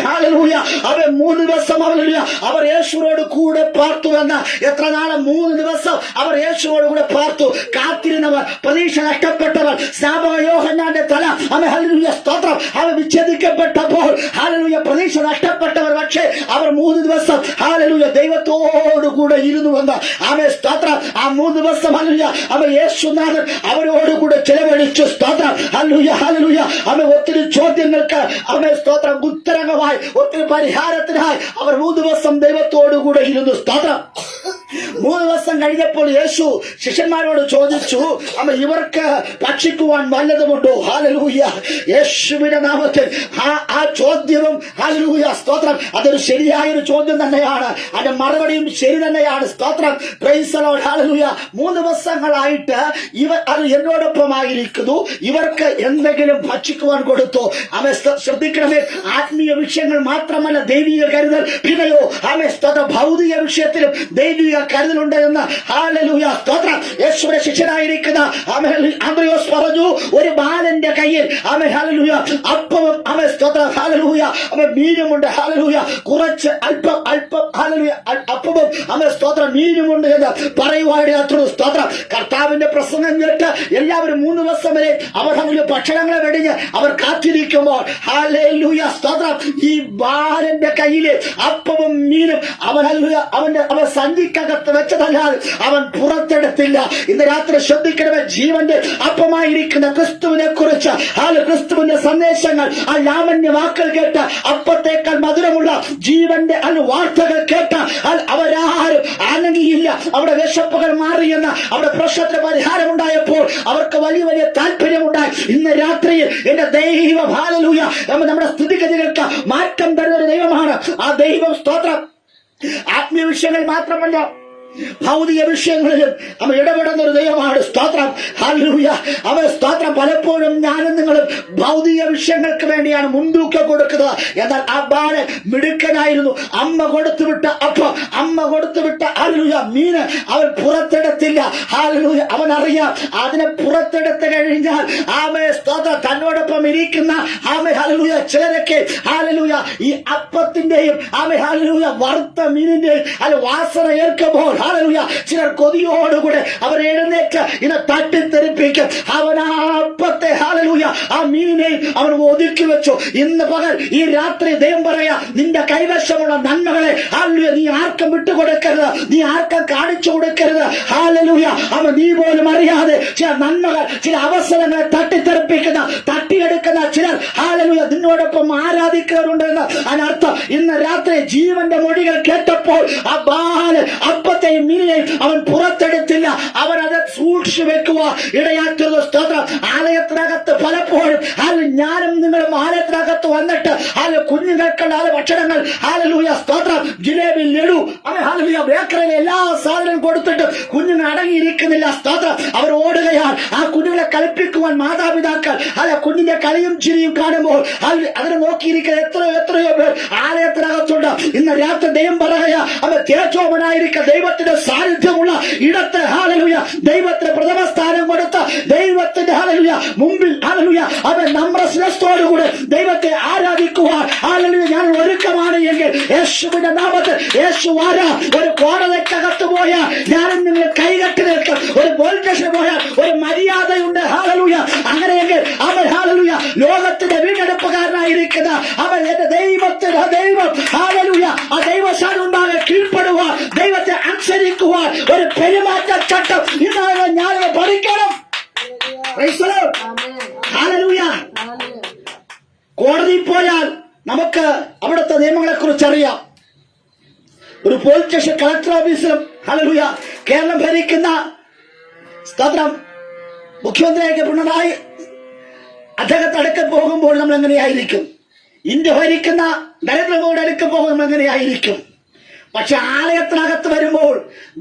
ഹല്ലേലൂയ അവൻ 3 ദിവസം ഹല്ലേലൂയ അവർ യേശുവിനോട് കൂടെ പാർത്തു എന്ന്. എത്ര നാളെ? 3 ദിവസം അവർ യേശുവോട് കൂടെ പാർത്തു. കാത്തിരുന്നവർ, പ്രതീക്ഷ നഷ്ടപ്പെട്ടവർ, സ്നാപക യോഹന്നാന്റെ തല അവൻ ഹല്ലേലൂയ സ്തോത്രം അവൻ വിച്ഛേദിക്കപ്പെട്ടപ്പോൾ ഹല്ലേലൂയ പ്രതീക്ഷ നഷ്ടപ്പെട്ടവർ പക്ഷേ അവർ 3 ദിവസം ഹല്ലേലൂയ ദൈവത്തോടു കൂടെ ഇരുന്നുവെന്ന് അവൻ സ്തോത്രം. ആ 3 ദിവസം ഹല്ലേലൂയ അവൻ യേശുനാഥൻ അവരോടുകൂടെ ചെലവഴിച്ചു. സ്തോത്രം. ഹല്ലേലൂയ ഹല്ലേലൂയ അവൻ ഒത്തിരി ചോദ്യങ്ങൾക്ക് അവൻ സ്തോത്രം ഉത്തരങ്ങളുമായി ഒത്തിരി പരിഹാരത്തിനായി അവർ 3 ദിവസം ദൈവത്തോടുകൂടെ ഇരുന്നു. സ്തോത്രം. 3 ദിവസം കഴിഞ്ഞപ്പോൾ യേശു ശിഷ്യന്മാരോട് ചോദിച്ചു ഇവർക്ക് ഭക്ഷിക്കുവാൻ വല്ലതുമുണ്ടോ? ഹല്ലേലൂയ. യേശുവിന്റെ നാമത്തിൽ ആ ചോദ്യവും ഹല്ലേലൂയ സ്തോത്രം അതൊരു ശരിയായൊരു ചോദ്യം തന്നെയാണ്. അതിന്റെ മറുപടിയും ശരി തന്നെയാണ്. സ്തോത്രം. Praise the lord. ഹല്ലേലൂയ. 3 ദിവസങ്ങളായിട്ട് ഇവർ അത് എന്നോടൊപ്പമായിരിക്കുന്നു. ഇവർക്ക് എന്തെങ്കിലും ഭക്ഷിക്കുവാൻ കൊടുത്തു. അവൻ ശ്രദ്ധിക്കണമേ, ആത്മീയ വിഷയങ്ങൾ മാത്രമല്ല ദൈവിക കരുതൽ, പിന്നെയോ അവൻ സ്തോത്രം ഭൗതിക വിഷയത്തിലും ദൈവിക കരുതലുണ്ട് എന്ന് ഹല്ലേലൂയ സ്തോത്രം. യേശുവിന്റെ ശിഷ്യനായിരിക്കുന്ന അന്ത്രയോസ് പറഞ്ഞു ഒരു ബാലന്റെ കയ്യിൽ അവൻ ഹല്ലേലൂയ അപ്പവും അവൻ സ്തോത്രം ഹല്ലേലൂയ അവൻ മീനുമുണ്ട്. ഹല്ലേലൂയ കുറച്ച് അല്പം ഹല്ലേലൂയ അപ്പവും അവൻ സ്തോത്രം മീനുമുണ്ട് എന്ന് പറയുവാനിടയാത്തു. സ്തോത്രം. കർത്താവിന്റെ പ്രസംഗം കേട്ട് എല്ലാവരും 3 ദിവസം വരെ അവർ ഹല്ലേലൂയ ഭക്ഷണങ്ങളെ വെടിഞ്ഞ് അവർ കാത്തിരിക്കുമ്പോൾ ഹല്ലേലൂയ സ്തോത്രം ഈ ബാലന്റെ കയ്യില് അപ്പവും മീനും അവൻ ഹല്ലേലൂയ അവൻ സഞ്ചിക്കകത്ത് വെച്ചതല്ലാതെ അവൻ പുറത്തെടുത്തില്ല. ഇന്ന് രാത്രി ശ്രദ്ധിക്കണമേ, ജീവന്റെ അപ്പമായിരിക്കുന്ന ക്രിസ്തുവിനെ കുറിച്ച് ക്രിസ്തുവിന്റെ സന്ദേശങ്ങൾ ആ ലാവണ്യ വാക്കുകൾ കേട്ട് അപ്പത്തേക്കാൾ മധുരമുള്ള ജീവന്റെ വാർത്തകൾ കേട്ട് അവരാരും ആനന്ദിയില്ല. അവിടെ വിശപ്പുകൾ മാറിയെന്ന് അവിടെ പ്രശ്നത്തിന് പരിഹാരമുണ്ടായപ്പോൾ അവർക്ക് വലിയ വലിയ താല്പര്യമുണ്ടായി. ഇന്ന് രാത്രിയിൽ എന്റെ ദൈവം ഹല്ലേലൂയ നമ്മുടെ സ്ഥിതിഗതികൾക്ക് മാറ്റം തരുന്ന ഒരു ദൈവമാണ് ആ ദൈവം. സ്തോത്രം. ആത്മീയ വിഷയങ്ങൾ മാത്രമല്ല ഭൗതിക വിഷയങ്ങളിലും അവൻ ഇടപെടുന്ന ഒരു ദൈവമാണ്. സ്തോത്രം. ഹല്ലേലൂയ. അവൻ സ്തോത്രം. പലപ്പോഴും ഞാനും നിങ്ങളും ഭൗതിക വിഷയങ്ങൾക്ക് വേണ്ടിയാണ് മുൻതൂക്കം കൊടുക്കുന്നത്. എന്നാൽ ആ ബാലൻ മിടുക്കനായിരുന്നു. അമ്മ കൊടുത്തുവിട്ട അപ്പം, അമ്മ കൊടുത്തുവിട്ട ഹല്ലേലൂയ മീന് അവൻ പുറത്തെടുത്തില്ല. ഹല്ലേലൂയ. അവൻ അറിയാം അതിനെ പുറത്തെടുത്ത് കഴിഞ്ഞാൽ ആമേ സ്തോത്രം തന്നോടൊപ്പം ഇരിക്കുന്ന ആമേ ഹല്ലേലൂയ ചിലരൊക്കെ ഹല്ലേലൂയ ഈ അപ്പത്തിന്റെയും ആമേ ഹല്ലേലൂയ വറുത്ത മീനിന്റെയും അല്ല വാസന ഏൽക്കുമ്പോൾ ഹല്ലേലൂയ ചിലർ കൊതിയോടുകൂടെ അവർ എഴുന്നേറ്റ് ഇനെ തട്ടിത്തെറിപ്പിക്കും. അവൻ ആ അപ്പത്തെ ഹല്ലേലൂയ ആ മീനിനെയും അവൻ ഒതുക്കി വെച്ചു. ഇന്ന് പകൽ ഈ രാത്രി ദൈവം പറയാ, നിന്റെ കൈവശമുള്ള നന്മകളെ ഹല്ലേലൂയ നീ ആർക്കും വിട്ടുകൊടുക്കരുത്, നീ ആർക്കും കാണിച്ചു കൊടുക്കരുത്. ഹല്ലേലൂയ. അവൻ നീ പോലും അറിയാതെ ചില നന്മകൾ, ചില അവസരങ്ങളെ തട്ടിത്തെറിപ്പിക്കുന്ന, തട്ടിയെടുക്കുന്ന ചിലർ ഹല്ലേലൂയ നിന്നോടൊപ്പം ആരാധിക്കാറുണ്ടെന്ന് അതിനർത്ഥം. ഇന്ന് രാത്രി ജീവന്റെ മൊഴികൾ കേട്ടപ്പോൾ ആ ബാലൻ അപ്പത്തെയും മീനിനെയും അവൻ പുറത്തെടുത്തില്ല. അവൻ അത് സൂക്ഷിച്ചു വെക്കുക ഇടയാക്കിയത്. സ്തോത്രം. ആലയത്തിനകത്ത് പലപ്പോഴും ഞാനും നിങ്ങളും ആലയത്തിനകത്ത് വന്നിട്ട് കുഞ്ഞുങ്ങൾക്കുള്ള ഭക്ഷണങ്ങൾ ഹല്ലേലൂയ സ്തോത്രം ജിലേബി, ലഡു, ഹല്ലേലൂയ ബേക്കറിയിലെ എല്ലാ സാധനവും കൊടുത്തിട്ട് കുഞ്ഞുങ്ങൾ അടങ്ങിയിരിക്കുന്നില്ല. സ്തോത്രം. അവർ ഓടുകയാണ്. ആ കുഞ്ഞുങ്ങളെ കളിപ്പിക്കുവാൻ മാതാപിതാക്കൾ കുഞ്ഞിന്റെ കളിയും ചിരിയും കാണുമ്പോൾ അതിനെ നോക്കിയിരിക്കുന്ന എത്രയോ പേർ ആലയത്തിനകത്തുണ്ട്. ഇന്ന് രാത്രി ദൈവം പറയുക, അവൻ തേജോമനായിരിക്കുന്ന ദൈവത്തിന്റെ സാന്നിധ്യമുള്ള ഇടത്ത് ഹല്ലേലൂയ ദൈവത്തിന് പ്രഥമ സ്ഥാനം കൊടുത്ത ദൈവത്തിന്റെ ഹല്ലേലൂയ മുമ്പിൽ ഹല്ലേലൂയ അവൻ നമ്രസ്നേഹത്തോടുകൂടെ ദൈവത്തെ ആരാധിക്കുവാൻ ഹല്ലേലൂയ ഞാൻ ഒരുക്കമാണ് എങ്കിൽ യേശുവിന്റെ നാമത്തിൽ യേശു ആരാ ഒരു കോടതിക്കകത്ത് പോയാൽ ഞാനും നിങ്ങൾ കൈകെട്ടി നിൽക്കും. ഒരു പോലീസ് സ്റ്റേഷനിൽ പോയാൽ ഒരു മര്യാദയുണ്ട്. ഹല്ലേലൂയ. അങ്ങനെയെങ്കിൽ അവൻ ഹല്ലേലൂയ ലോകത്തിന്റെ വീണ്ടെടുപ്പുകാരനായിരിക്കുന്ന അവൻ എന്റെ ദൈവത്തിന്റെ ദൈവം ഹല്ലേലൂയ ആ ദൈവശാനം ഉണ്ടാകെ കീഴ്പ്പെടുവാൻ, ദൈവത്തെ അനുസരിക്കുവാൻ ഒരു പെരുമാറ്റച്ചട്ടം ഇതാണ് ഞാൻ പഠിക്കണം. ഹല്ലേലൂയ. കോടതിയിൽ പോയാൽ നമുക്ക് അവിടുത്തെ നിയമങ്ങളെ കുറിച്ച് അറിയാം. ഒരു പോലീസ് സ്റ്റേഷൻ കളക്ടർ ഓഫീസിലും ഹല്ലേലൂയ കേരളം ഭരിക്കുന്ന സ്തോത്രം മുഖ്യമന്ത്രിയായ പിണറായി അദ്ദേഹത്തെ അടുക്ക പോകുമ്പോൾ നമ്മൾ എങ്ങനെയായിരിക്കും? ഇന്ത്യ ഭരിക്കുന്ന നരേന്ദ്രമോദിയുടെ അടുക്ക പോകുമ്പോൾ നമ്മൾ എങ്ങനെയായിരിക്കും? പക്ഷെ ആലയത്തിനകത്ത് വരുമ്പോൾ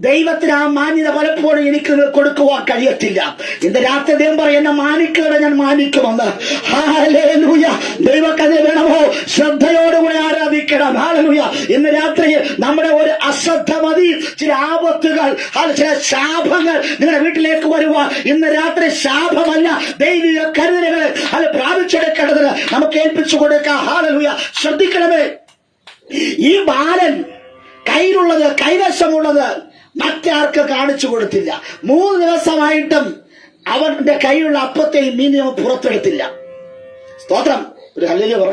ദൈവത്തിന് ആ മാന്യത പലപ്പോഴും എനിക്ക് കൊടുക്കുവാൻ കഴിയത്തില്ല. ഇന്ന് രാത്രി ദൈവം പറയും, എന്നെ മാനിക്കുന്നവരെ ഞാൻ മാനിക്കുമെന്ന്. ഹല്ലേലൂയ. ദൈവക്കഥ വേണമോ? ശ്രദ്ധയോടുകൂടെ ആരാധിക്കണം. ഹല്ലേലൂയ. ഇന്ന് രാത്രി നമ്മുടെ ഒരു അശ്രദ്ധ മതി ചില ആപത്തുകൾ, ചില ശാപങ്ങൾ നിങ്ങളുടെ വീട്ടിലേക്ക് വരുവാൻ. ഇന്ന് രാത്രി ശാപമല്ല, ദൈവിക കരുതലുകളെ അത് പ്രാപിച്ചെടുക്കേണ്ടതിന് നമുക്ക് ഏൽപ്പിച്ചു കൊടുക്കാം. ഹല്ലേലൂയ. ശ്രദ്ധിക്കണമേ, ഈ ബാലൻ കയ്യിലുള്ളത്, കൈവശമുള്ളത് മറ്റാർക്ക് കാണിച്ചു കൊടുത്തില്ല. 3 ദിവസമായിട്ടും അവന്റെ കയ്യിലുള്ള അപ്പത്തെയും മീനെയും പുറത്തെടുത്തില്ല. സ്തോത്രം. ഒരു ഹല്ലേലൂയ പറ.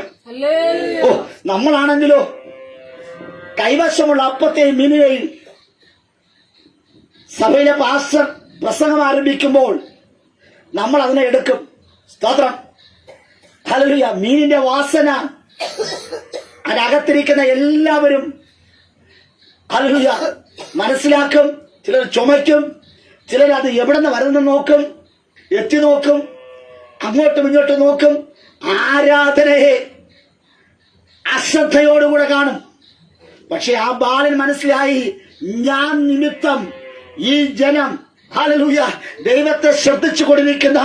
ഓ, നമ്മളാണെങ്കിലോ കൈവശമുള്ള അപ്പത്തെയും മീനിനെയും സഭയിലെ പാസ്റ്റർ പ്രസംഗം ആരംഭിക്കുമ്പോൾ നമ്മൾ അതിനെ എടുക്കും. സ്തോത്രം. ഹല്ലേലൂയ. മീനിന്റെ വാസന അതിനകത്തിരിക്കുന്ന എല്ലാവരും ഹല്ലേലൂയ മനസ്സിലാക്കും. ചിലർ ചുമയ്ക്കും, ചിലർ അത് എവിടെ നിന്ന് വരുന്ന നോക്കും, എത്തി നോക്കും, അങ്ങോട്ടും ഇങ്ങോട്ടും നോക്കും. ആരാധനയെ അശ്രദ്ധയോടുകൂടെ കാണും. പക്ഷെ ആ ബാലൻ മനസ്സിലായി, ഞാൻ നിമിത്തം ഈ ജനം ഹല്ലേലൂയ ദൈവത്തെ ശ്രദ്ധിച്ചു കൊണ്ടിരിക്കുന്ന,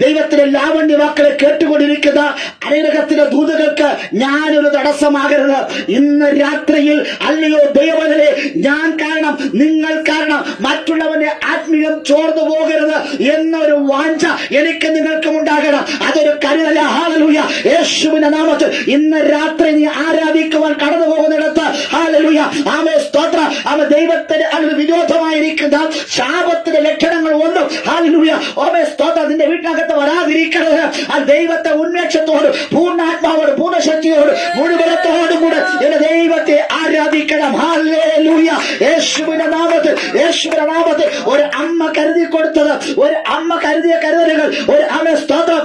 ദൈവത്തിന്റെ ലാവണ്യ വാക്കുകളെ കേട്ടുകൊണ്ടിരിക്കുന്ന അനേകത്തിന്റെ ദൂതകൾക്ക് ഞാനൊരു തടസ്സമാകരുത്. ഇന്ന് രാത്രിയിൽ അല്ലയോ ദൈവമേ, ഞാൻ കാരണം, നിങ്ങൾ കാരണം മറ്റുള്ളവന്റെ ആത്മീയം ചോർന്നു പോകരുത് എന്നൊരു വാഞ്ച എനിക്ക് നിങ്ങൾക്കും ഉണ്ടാകണം. അതൊരു കരുതല. ഹല്ലേലൂയ. യേശുവിന്റെ നാമത്തിൽ ഇന്ന് രാത്രി നീ ആരാധിക്കുവാൻ കടന്നു പോകുന്നിടത്ത് ഹല്ലേലൂയ ആമേ സ്തോത്രം ആമേ ദൈവത്തിന് വിരോധമായിരിക്കുന്ന ശാപത്തിന്റെ ലക്ഷണങ്ങൾ ഒന്നും ഹല്ലേലൂയ ആമേ സ്തോത്രം നിന്റെ വീട്ടിനകത്ത് വരാതിരിക്കരുത്. ആ ദൈവത്തെ ഉന്മേഷത്തോട്, പൂർണ്ണാത്മാവോട്, പൂർണ്ണശക്തിയോട്, മുഴുവനത്തോടും കൂടെ എന്റെ ദൈവത്തെ ആരാധിക്കണം. ഹല്ലേലൂയ. യേശുവിന്റെ നാമത്തിൽ, യേശുവിന്റെ നാമത്തിൽ ഒരു അമ്മ കരുതി കൊടുത്തത്, ഒരു അമ്മ കരുതിയ കരുതലുകൾ, ഒരു ആമേ സ്തോത്രം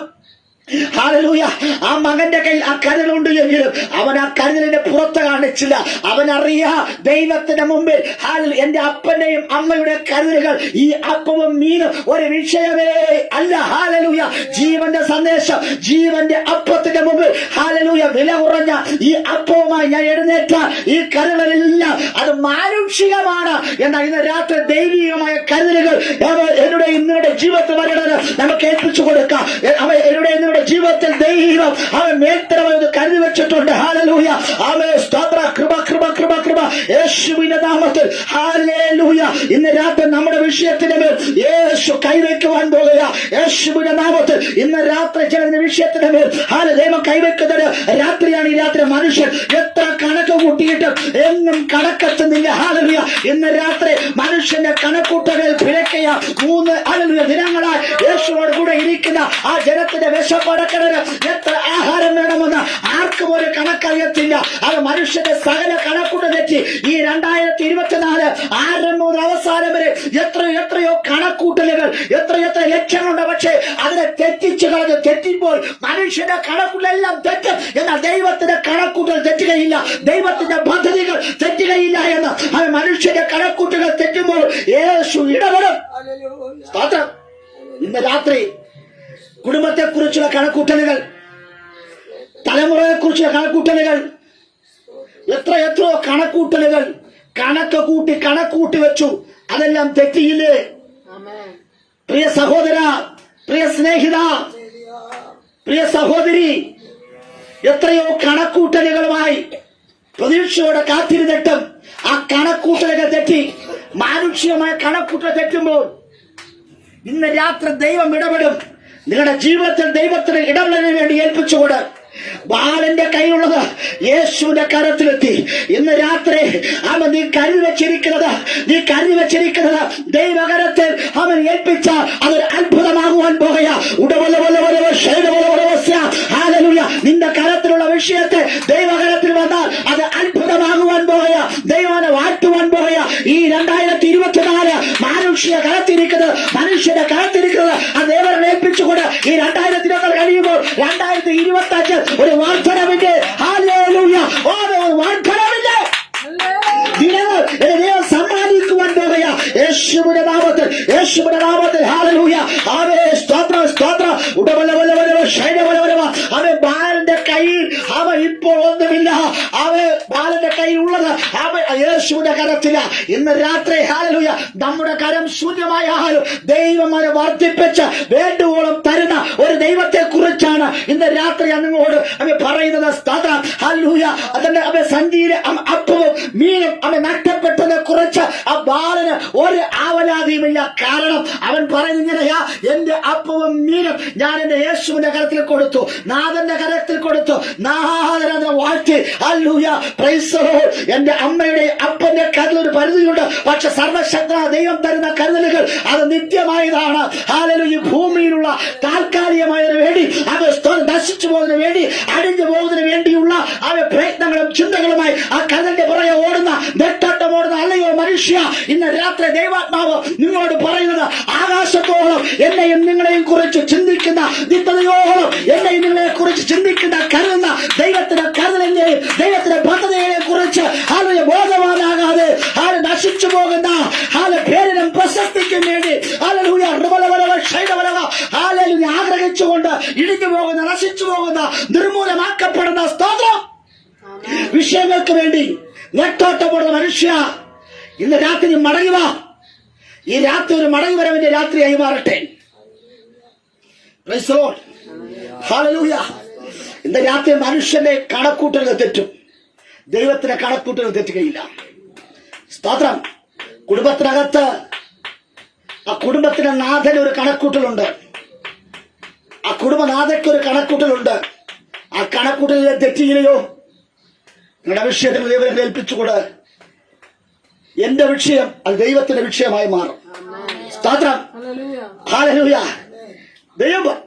ഹല്ലേലൂയ. ആ മകന്റെ കയ്യിൽ ആ കരുതലുണ്ട് എങ്കിലും അവൻ ആ കരുതലിന്റെ പുറത്ത് കാണിച്ചില്ല. അവൻ അറിയാ ദൈവത്തിന്റെ മുമ്പിൽ എന്റെ അപ്പന്റെയും അമ്മയുടെ കരുതലുകൾ ഈ അപ്പവും മീനും ഒരു വിഷയമേ അല്ല. ഹല്ലേലൂയ. ജീവന്റെ സന്ദേശം, ജീവന്റെ അപ്പത്തിന്റെ മുമ്പിൽ ഹല്ലേലൂയ വില കുറഞ്ഞ ഈ അപ്പവുമായി ഞാൻ എഴുന്നേറ്റ ഈ കരുതലെല്ലാം അത് മാനുഷികമാണ്. എന്നാൽ ഇന്ന് രാത്രി ദൈവികമായ കരുതലുകൾ എന്നുടെ ഇന്നയുടെ ജീവിതത്തിൽ വരേണ്ടത് നമുക്ക് ഏൽപ്പിച്ചു കൊടുക്കാം. അവ എന്നുടെ ഇന്നയുടെ ജീവിതത്തിൽ ദൈവം അവൻ മേൽത്തരവെന്ന് കരുതി വെച്ചിട്ടുണ്ട്. ഹല്ലേലൂയ. ആമേൻ. സ്തോത്രം. കൃപ കൃപ കൃപ കൃപ യേശുവിന്റെ നാമത്തിൽ. ഹല്ലേലൂയ. ഇന്ന് രാത്രി നമ്മുടെ വിഷയത്തിന്റെ മേൽ യേശു കൈവയ്ക്കുവാൻ പോകുക. യേശുവിന്റെ നാമത്തിൽ ഇന്ന് രാത്രി ചില വിഷയത്തിന്റെ മേൽ ദൈവം കൈവയ്ക്കുന്നത് രാത്രിയാണ്. ഈ രാത്രി മനുഷ്യൻ എത്ര കണക്ക് കൂട്ടിയിട്ടും എങ്ങും കണക്കെത്തുന്നില്ല. ഹല്ലേലൂയ. ഇന്ന് രാത്രി മനുഷ്യന്റെ കണക്കൂട്ടകൾ പിഴയ്ക്കുക. 3 ഹല്ലേലൂയ ദിനങ്ങളായി യേശുവോട് കൂടെ ഇരിക്കുന്ന ആ ജനത്തിന്റെ വിശപ്പടക്കണത് എത്ര ആഹാരം വേണമെന്ന് ആർക്കും ഒരു കണക്കറിയത്തില്ല. അത് മനുഷ്യന്റെ സകല കണക്കൂട്ട തെറ്റി ഈ 2024 ആരംഭം മുതൽ അവസാനം വരെ എത്രയോ കണക്കൂട്ടലുകൾ എത്ര ലക്ഷ്യങ്ങളുണ്ട്. പക്ഷേ അതിനെ തെറ്റിച്ചു കളഞ്ഞ് തെറ്റിപ്പോൾ മനുഷ്യന്റെ കണക്കൂട്ടലെല്ലാം തെറ്റും. എന്നാൽ ദൈവത്തിന്റെ കണക്കൂട്ടൽ തെറ്റുകയില്ല, ദൈവത്തിന്റെ പദ്ധതികൾ തെറ്റുകയില്ല എന്ന് അത് മനുഷ്യന്റെ കണക്കൂട്ടുകൾ തെറ്റുമ്പോൾ യേശു ഇടപെടും. സ്തോത്രം. ഇന്ന് രാത്രി കുടുംബത്തെ കുറിച്ചുള്ള കണക്കൂട്ടലുകൾ, തലമുറയെ കുറിച്ചുള്ള കണക്കൂട്ടലുകൾ, എത്രയോ കണക്കൂട്ടലുകൾ കണക്കൂട്ടി വെച്ചു. അതെല്ലാം തെറ്റിയില്ലേ? പ്രിയ സഹോദര, പ്രിയ സ്നേഹിത, പ്രിയ സഹോദരി, എത്രയോ കണക്കൂട്ടലുകളുമായി പ്രതീക്ഷയോടെ കാത്തിരുന്നിട്ടും ആ കണക്കൂട്ടലുകൾ തെറ്റി. മാനുഷികമായ കണക്കൂട്ടൽ തെറ്റുമ്പോൾ ഇന്ന് രാത്രി ദൈവം ഇടപെടും. നിങ്ങളുടെ ജീവിതത്തിൽ ദൈവത്തിന് ഇടപെടലിന് വേണ്ടി ഏൽപ്പിച്ചുകൊണ്ട് ബാലന്റെ കയ്യിലുള്ളത് യേശുവിന്റെ കരത്തിലെത്തി. ഇന്ന് രാത്രി അവൻ നീ കരുതി വെച്ചിരിക്കുന്നത് ദൈവകരത്തിൽ അവൻ ഏൽപ്പിച്ച അതൊരു അത്ഭുതമാകുവാൻ പോകുക. നിന്റെ കരത്തിലുള്ള വിഷയത്തെ ദൈവകരത്തിൽ വന്നാൽ അത് അത്ഭുതമാകുവാൻ പോകുക. ദൈവനെ വാഴ്ത്തുവാൻ പോകുക. ഈ 2024 മനുഷ്യന്റെ കരത്തിരിക്കുന്നത് അത് ദൈവനെ ഏൽപ്പിച്ചുകൊണ്ട് ഈ 2024 കഴിയുമ്പോൾ 2025 ഒരു വാഗ്ദാനമില്ലേ? ഹല്ലേലൂയ. ഒരു വാഗ്ദാനമില്ലേ? ദിനങ്ങൾ ദൈവം സമ്മാനിക്കുവാൻ പോകുക. യേശുവിന്റെ നാമത്തിൽ ഹല്ലേലൂയ. ആമേൻ. സ്തോത്രം സ്തോത്രം. അവൻ ബാലന്റെ കയ്യിൽ അവൻ ഇപ്പോൾ ഒന്നുമില്ല. അവൻ ബാലന്റെ കയ്യിൽ ഉള്ളത് അവൻ യേശുവിന്റെ കരത്തില. ഇന്ന് രാത്രി ഹല്ലേലൂയ നമ്മുടെ കരം ശൂന്യമായാലും ദൈവം അവനെ വർദ്ധിപ്പിച്ച് വേണ്ടുവോളം തരുന്ന ഒരു ദൈവത്തെ കുറിച്ചാണ് ഇന്ന് രാത്രി നിങ്ങളോട് അവൻ പറയുന്നത്. സ്തോത്രം. ഹല്ലേലൂയ. അതിന്റെ അവൻ സഞ്ചീര അപ്പവും മീനും അവൻ നഷ്ടപ്പെട്ടതിനെ കുറിച്ച് ആ ബാലന് ഒരു ആവലാതിയുമില്ല. കാരണം അവൻ പറയുന്നത് ഇങ്ങനെയാ, എന്റെ അപ്പവും മീനും ഞാൻ എന്റെ യേശുവിന്റെ കരത്തിൽ കൊടുത്തു, നാഥന്റെ കരത്തിൽ കൊടുത്തു. നാഥനെ വാഴ്ത്തി. ഹല്ലേലൂയ. Praise the Lord. എന്റെ അമ്മയുടെ അപ്പന്റെ കരുതൽ ഒരു പരിധിയുണ്ട്. പക്ഷെ സർവശക്തനായ ദൈവം തരുന്ന കരുതലുകൾ അത് നിത്യമായതാണ്. ഹല്ലേലൂയ. ഭൂമിയിലുള്ള താൽക്കാലികമായതിനു വേണ്ടി അത് നശിച്ചു പോകുന്നതിന് വേണ്ടി, അടിഞ്ഞു പോകുന്നതിന് വേണ്ടിയുള്ള ആ പ്രയത്നങ്ങളും ചിന്തകളുമായി ആ കരുതലിന്റെ പുറകെ ഓടുന്ന നെട്ടോട്ടം ഓടുന്ന അല്ലയോ മനുഷ്യ, ഇന്ന് രാത്രി ദൈവാത്മാവ് നിങ്ങളോട് പറയുന്നത്, ആകാശത്തോളം എന്നെയും നിങ്ങളെയും കുറിച്ച് ചിന്തിക്കുന്ന, നിത്യതയോളം എന്നെയും നിങ്ങളെ കുറിച്ച് ചിന്തിക്കുന്ന കരുതുന്ന ദൈവത്തിന്റെ കരുതലിനെയും ദൈവത്തിന്റെ പദ്ധതിയെയും കുറിച്ച് ആളുടെ ബോധവാനാകാതെ ആള് നശിച്ചു പോകുന്ന ആള് പേരിനും പ്രശസ്തിക്കും വേണ്ടി ആഗ്രഹിച്ചുകൊണ്ട് ഇടിഞ്ഞു പോകുന്ന, നശിച്ചു പോകുന്ന, നിർമൂലമാക്കപ്പെടുന്ന സ്തോത്രം വിഷയങ്ങൾക്ക് വേണ്ടി നെട്ടോട്ടപ്പെടുന്ന മനുഷ്യ, ഇന്ന് രാത്രി മടങ്ങി വാ. ഈ രാത്രി ഒരു മടങ്ങി വരവിന്റെ രാത്രിയായി മാറട്ടെ. Price the lord. ഹല്ലേലൂയ. ഇന്ന് രാത്രി മനുഷ്യന്റെ കണക്കൂട്ടലുകൾ തെറ്റും, ദൈവത്തിന്റെ കണക്കൂട്ടലുകൾ തെറ്റുകയില്ല. സ്തോത്രം. കുടുംബത്തിനകത്ത് ആ കുടുംബത്തിന്റെ നാഥന് ഒരു കണക്കൂട്ടലുണ്ട്. ആ കുടുംബനാഥയ്ക്ക് ഒരു കണക്കൂട്ടലുണ്ട്. ആ കണക്കൂട്ടലിൽ തെറ്റിയില്ലയോ? നിങ്ങളുടെ വിഷയത്തിന് ദൈവത്തെ ഏൽപ്പിച്ചുകൂടെ. എന്റെ വിഷയം അത് ദൈവത്തിന്റെ വിഷയമായി മാറും. സ്തോത്രം. ഹല്ലേലൂയ. ദൈവം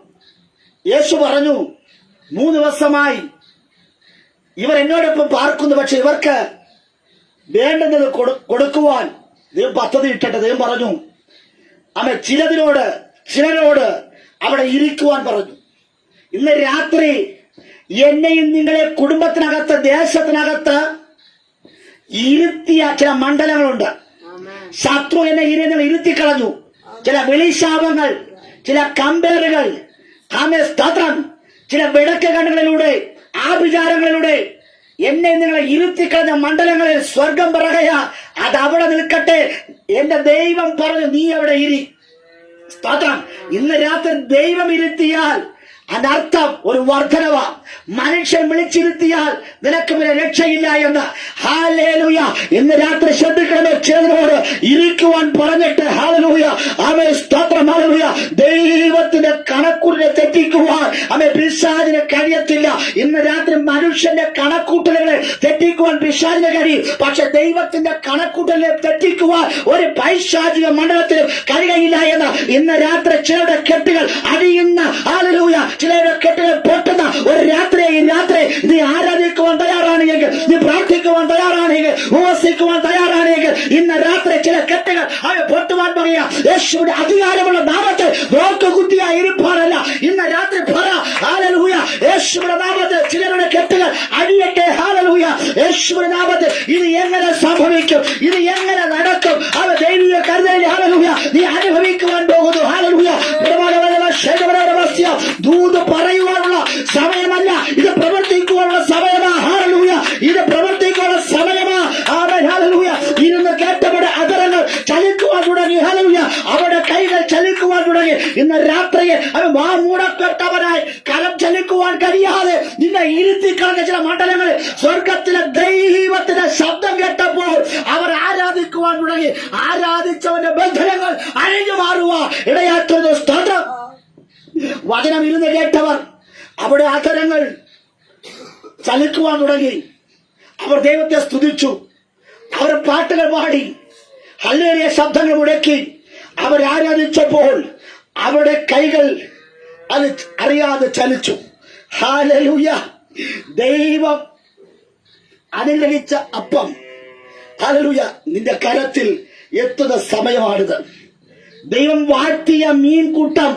യേശു പറഞ്ഞു, 3 ദിവസമായി ഇവർ എന്നോടൊപ്പം പാർക്കുന്നു, പക്ഷെ ഇവർക്ക് വേണ്ടുന്നത് കൊടുക്കുവാൻ ദൈവം പദ്ധതി ഇട്ടിട്ട് ദൈവം പറഞ്ഞു, അവൻ ചിലരോട് അവിടെ ഇരിക്കുവാൻ പറഞ്ഞു. ഇന്ന് രാത്രി എന്നെയും നിങ്ങളെ കുടുംബത്തിനകത്ത്, ദേശത്തിനകത്ത് ഇരുത്തിയ ചില മണ്ഡലങ്ങളുണ്ട്. ശത്രു എന്നെ ഇരുത്തിക്കളഞ്ഞു. ചില വെളിശാപങ്ങൾ, ചില കമ്പേറുകൾ, സ്തോത്രം, ചില വിടക്ക് കണ്ണുകളിലൂടെ, ആഭിചാരങ്ങളിലൂടെ എന്നെ നിങ്ങളെ ഇരുത്തിക്കളഞ്ഞ മണ്ഡലങ്ങളിൽ സ്വർഗം പറയുക, അത് അവിടെ നിൽക്കട്ടെ. എന്റെ ദൈവം പറഞ്ഞു, നീ അവിടെ ഇരി. സ്തോത്രം. ഇന്ന് രാത്രി ദൈവം ഇരുത്തിയാൽ അതിനർത്ഥം ഒരു വർധനവ. മനുഷ്യൻ വിളിച്ചിരുത്തിയാൽ നിനക്ക് പിന്നെ രക്ഷയില്ല എന്ന്. ഹല്ലേലൂയ. ഇന്ന് രാത്രി ശ്രദ്ധിക്കണമേ, ചിലരോട് ഇരിക്കുവാൻ പറഞ്ഞിട്ട് ഹല്ലേലൂയ, ആമേൻ, സ്തോത്രം, ഹല്ലേലൂയ, ദൈവത്തിന്റെ കണക്കൂട്ടിനെ തെറ്റിക്കുവാൻ പിശാചിന് കഴിയത്തില്ല. ഇന്ന് രാത്രി മനുഷ്യന്റെ കണക്കൂട്ടലുകളെ തെറ്റിക്കുവാൻ പിശാചിന് കഴിയും. പക്ഷെ ദൈവത്തിന്റെ കണക്കൂട്ടലിനെ തെറ്റിക്കുവാൻ ഒരു പൈശാചിക മണ്ഡലത്തിലും കഴിയില്ല എന്ന്. ഇന്ന് രാത്രി ചിലരുടെ കെട്ടുകൾ അടിയുന്ന, ഹല്ലേലൂയ, ചിലരുടെ കെട്ടുകൾ പൊട്ടുന്ന ഒരു രാത്രി. ഈ രാത്രി നീ ആരാധിക്കുവാൻ തയ്യാറാണെങ്കിൽ, നീ പ്രാർത്ഥിക്കുവാൻ തയ്യാറാണെങ്കിൽ, ഉപവസിക്കുവാൻ തയ്യാറാണെങ്കിൽ, ഇന്ന് രാത്രി ചില കെട്ടുകൾ പൊട്ടുവാൻ പറയാ. യേശുവിന്റെ അധികാരമുള്ള നാമത്തിൽ നോക്കുകുത്തിയായി ഇരിപ്പാനല്ല. ഇന്ന് രാത്രി പറ, ഹല്ലേലൂയ, യേശുവിന്റെ നാമത്തിൽ ചിലരുടെ കെട്ടുകൾ അടിയട്ടെ. ഹല്ലേലൂയ, യേശുവിന്റെ നാമത്തിൽ. ഇത് എങ്ങനെ സംഭവിക്കും? ഇത് എങ്ങനെ നടക്കും? ദൈവിക കരുതലിൽ ഹല്ലേലൂയ നീ അനുഭവിക്കുവാൻ പോകുന്നു. ഹല്ലേലൂയ. ദൂത് പറയുവാനുള്ള സമയമല്ല, ഇത് പ്രവർത്തിക്കുവാനുള്ള സമയമാ. ഹല്ലേലൂയ, ഇത് പ്രവർത്തിക്കാനുള്ള സമയമാ. ഹല്ലേലൂയ. ഇരുന്ന് കേട്ടവരുടെ അതരങ്ങൾ ചലിക്കുവാൻ തുടങ്ങി. ഹല്ലേലൂയ, അവരുടെ കൈകൾ ചലിക്കുവാൻ തുടങ്ങി. ഇന്ന് രാത്രിയിൽ അവൻ മൂടപ്പെട്ടവനായി കലം ചലിക്കുവാൻ കഴിയാതെ നിന്നെ ഇരുത്തിക്കളഞ്ഞ ചില മണ്ഡലങ്ങളിൽ സ്വർഗത്തിലെ ദൈവത്തിന്റെ ശബ്ദം കേട്ടപ്പോൾ അവർ ആരാധിക്കുവാൻ തുടങ്ങി. ആരാധിച്ചവന്റെ ബന്ധനങ്ങൾ അഴിഞ്ഞു മാറുക ഇടയാറ്റുന്നു. സ്തോത്രം. വചനം ഇരുന്ന് കേട്ടവർ അവിടെ അധരങ്ങൾ ചലിക്കുവാൻ തുടങ്ങി. അവർ ദൈവത്തെ സ്തുതിച്ചു. അവർ പാട്ടുകൾ പാടി, ഹല്ലേലൂയ ശബ്ദങ്ങൾ മുടക്കി അവർ ആരാധിച്ചപ്പോൾ അവരുടെ കൈകൾ അത് അറിയാതെ ചലിച്ചു. ഹല്ലേലൂയ. ദൈവം അനുഗ്രഹിച്ച അപ്പം, ഹല്ലേലൂയ, നിന്റെ കരത്തിൽ എത്തുന്ന സമയമാണിത്. ദൈവം വാഴ്ത്തിയ മീൻ കൂട്ടം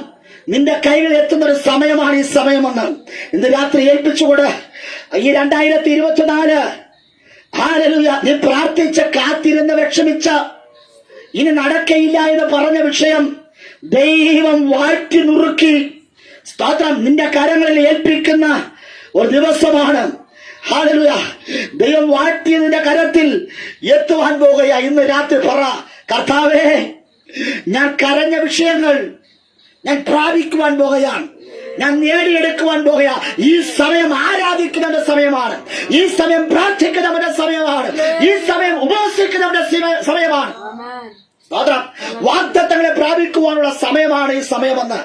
നിന്റെ കൈകൾ എത്തുന്ന ഒരു സമയമാണ് ഈ സമയമെന്ന് ഇന്ന് രാത്രി ഏൽപ്പിച്ചുകൊണ്ട് ഈ 2024 ഹല്ലേലൂയ നീ പ്രാർത്ഥിച്ച, കാത്തിരുന്ന് വിഷമിച്ച, ഇനി നടക്കയില്ല എന്ന് പറഞ്ഞ വിഷയം ദൈവം വാഴ്ത്തി നുറുക്കി, സ്തോത്രം, നിന്റെ കരങ്ങളിൽ ഏൽപ്പിക്കുന്ന ഒരു ദിവസമാണ്. ഹല്ലേലൂയ. ദൈവം വാഴ്ത്തിയതിന്റെ കരത്തിൽ എത്തുവാൻ പോകുക. ഇന്ന് രാത്രി പറ, കർത്താവേ, ഞാൻ കരഞ്ഞ വിഷയങ്ങൾ ഞാൻ പ്രാപിക്കുവാൻ പോകുകയാണ്, ഞാൻ നേടിയെടുക്കുവാൻ പോകുക. ഈ സമയം ആരാധിക്കുന്നവന്റെ സമയമാണ്. ഈ സമയം പ്രാർത്ഥിക്കുന്നവന്റെ സമയമാണ്. ഈ സമയം ഉപവസിക്കുന്നവന്റെ സമയമാണ്. സ്തോത്രം. വാഗ്ദത്തങ്ങളെ പ്രാപിക്കുവാനുള്ള സമയമാണ് ഈ സമയമെന്ന്.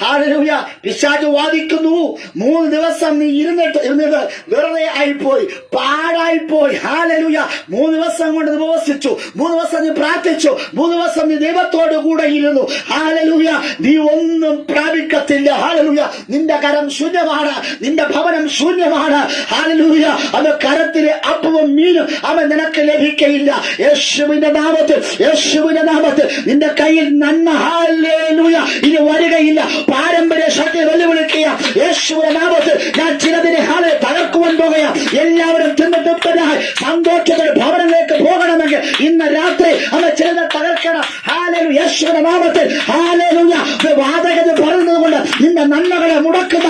ഹല്ലേലൂയ. പിശാച് വാദിക്കുന്നു, 3 ദിവസം നീ ഇരുന്നത് വെറുതെ ആയിപ്പോയി, പാഴായിപ്പോയി. ഹല്ലേലൂയ. 3 ദിവസം കൊണ്ട് ഉപവസിച്ചു, 3 ദിവസം നീ പ്രാർത്ഥിച്ചു, 3 ദിവസം നീ ദൈവത്തോട് കൂടെ ഇരുന്നു. ഹല്ലേലൂയ. നീ ഒന്നും പ്രാപിക്കത്തില്ല. ഹല്ലേലൂയ. നിന്റെ കരം ശൂന്യമാണ്, നിന്റെ ഭവനം ശൂന്യമാണ്. ഹല്ലേലൂയ. അവന്റെ കരത്തിലെ അപ്പവും മീനും അവൻ നിനക്ക് ലഭിക്കയില്ല. യേശുവിന്റെ നാമത്തിൽ, യേശുവിന്റെ നാമത്തിൽ നിന്റെ കയ്യിൽ നന്മ, ഹല്ലേലൂയ, ഇനി വരികയില്ല. പാരമ്പര്യ ശക്തി വെല്ലുവിളിക്കുക. യേശുവിന്റെ നാമത്തിൽ ഞാൻ ചിലതിനെ തകർക്കുവാൻ പോകുക. എല്ലാവരും തിന്നിട്ടുപ്പനായി സന്തോഷത്തോടെ ഭവനത്തിലേക്ക് പോകണമെങ്കിൽ ഇന്ന് രാത്രി അവൻ ചിലത് തകർക്കണം. ഹല്ലേലൂയ. യേശുവിന്റെ നാമത്തിൽ ഹല്ലേലൂയ. വാതകത പറയുന്നത് കൊണ്ട് നിന്റെ നന്മകളെ മുടക്കുന്ന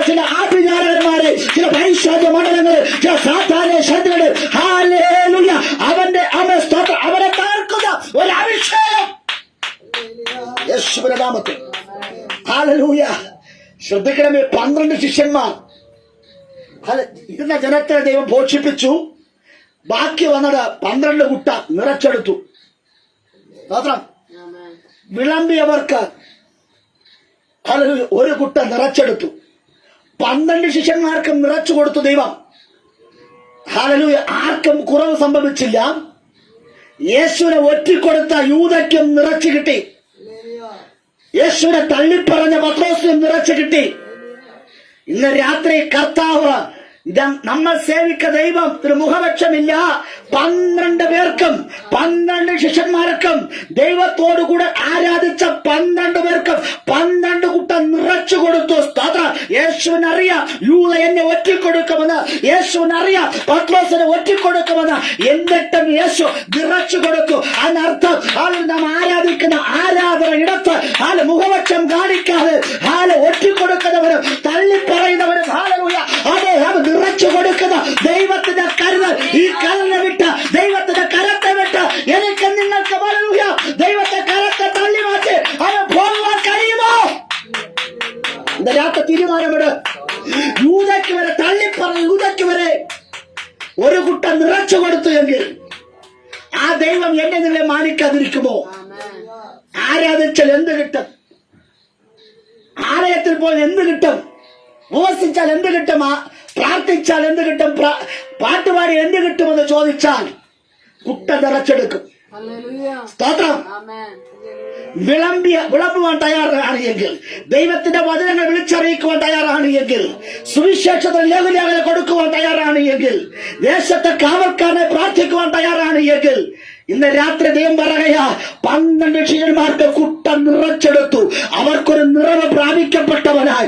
ചില ആഭിചാരകന്മാരെ, ചില പൈശാചിക മണ്ഡലങ്ങളിൽ, ചില സാധാരണ ശക്തികളിൽ ഹല്ലേലൂയ അവന്റെ അവരെ തകർക്കുന്ന ഒരു അഭിഷേകം യേശുവിന്റെ നാമത്തിൽ. ഹല്ലേലൂയ. ശ്രദ്ധിക്കണമേ, 12 ശിഷ്യന്മാർ ഇരുന്ന ജനത്തെ ദൈവം പോഷിപ്പിച്ചു. ബാക്കി വന്നത് 12 കുട്ട നിറച്ചെടുത്തു. മാത്രം വിളമ്പിയവർക്ക് ഒരു കുട്ട നിറച്ചെടുത്തു. 12 ശിഷ്യന്മാർക്കും നിറച്ചു കൊടുത്തു ദൈവം. ഹല്ലേലൂയ. ആർക്കും കുറവ് സംഭവിച്ചില്ല. യേശുവിനെ ഒറ്റിക്കൊടുത്ത യൂദയ്ക്കും നിറച്ചു കിട്ടി. യേശുവിനെ തള്ളിപ്പറഞ്ഞ പത്രോസിനും നിറച്ചു കിട്ടി. ഇന്ന് രാത്രി കർത്താവ് നമ്മൾ സേവിക്കുന്ന ദൈവത്തിന് മുഖപക്ഷമില്ല. 12 പേർക്കും 12 ശിഷ്യന്മാർക്കും ദൈവത്തോടുകൂടെ ആരാധിച്ച 12 പേർക്കും 12 കുട്ട നിറച്ചു കൊടുത്തു. സ്തോത്രം. യേശുവിനറിയാം യൂദ എന്നെ ഒറ്റിക്കൊടുക്കുമെന്ന്, യേശുവിനറിയാം പത്രോസിനെ ഒറ്റിക്കൊടുക്കുമെന്ന്. എന്നിട്ടും യേശു നിറച്ചു കൊടുത്തു. അതിനർത്ഥം നാം ആരാധിക്കുന്ന ആരാധന ഇടത്ത് മുഖപക്ഷം കാണിക്കാതെ ഒറ്റിക്കൊടുക്കുന്നവരും തള്ളിപ്പറയുന്നവരും അതെ നിറച്ചു കൊടുക്കുന്ന ദൈവത്തിന്റെ കരുതൽ. ഈ കരനെ വിട്ട് ദൈവത്തിന്റെ കരത്തെ വിട്ട് എനിക്ക് നിങ്ങൾക്ക് ദൈവത്തെ കരത്തെ തള്ളി മാറ്റി അവൻ പോകാൻ കഴിയുമോ? എന്റെ രാത്രി തീരുമാനമിട്. യൂദയ്ക്ക് വരെ തള്ളിപ്പറഞ്ഞ യൂദയ്ക്ക് വരെ ഒരു കുട്ട നിറച്ചു കൊടുത്തു എങ്കിൽ ആ ദൈവം എന്നെ നിങ്ങളെ മാനിക്കാതിരിക്കുമോ? ആരാധിച്ചാൽ എന്ത് കിട്ടും? ആലയത്തിൽ പോയി എന്ത് കിട്ടും? ഉപവസിച്ചാൽ എന്ത് കിട്ടും? പ്രാർത്ഥിച്ചാൽ എന്ത് കിട്ടും? പാട്ടുപാടി എന്ത് കിട്ടുമെന്ന് ചോദിച്ചാൽ കുട്ട നിറച്ചെടുക്കും. സ്തോത്രം. വിളമ്പുവാൻ തയ്യാറാണ് എങ്കിൽ, ദൈവത്തിന്റെ വചനങ്ങൾ വിളിച്ചറിയിക്കുവാൻ തയ്യാറാണ് എങ്കിൽ, സുവിശേഷത്തിൽ ലഘുലേഖന കൊടുക്കുവാൻ തയ്യാറാണ് എങ്കിൽ, ദേശത്തെ കാവൽക്കാരനെ പ്രാർത്ഥിക്കുവാൻ തയ്യാറാണ് എങ്കിൽ, ഇന്ന് രാത്രി ദൈവം പറയുക 12 ശിഷ്യന്മാർക്ക് കുട്ട നിറച്ചെടുത്തു. അവർക്കൊരു നിറവ് പ്രാപിക്കപ്പെട്ടവനായി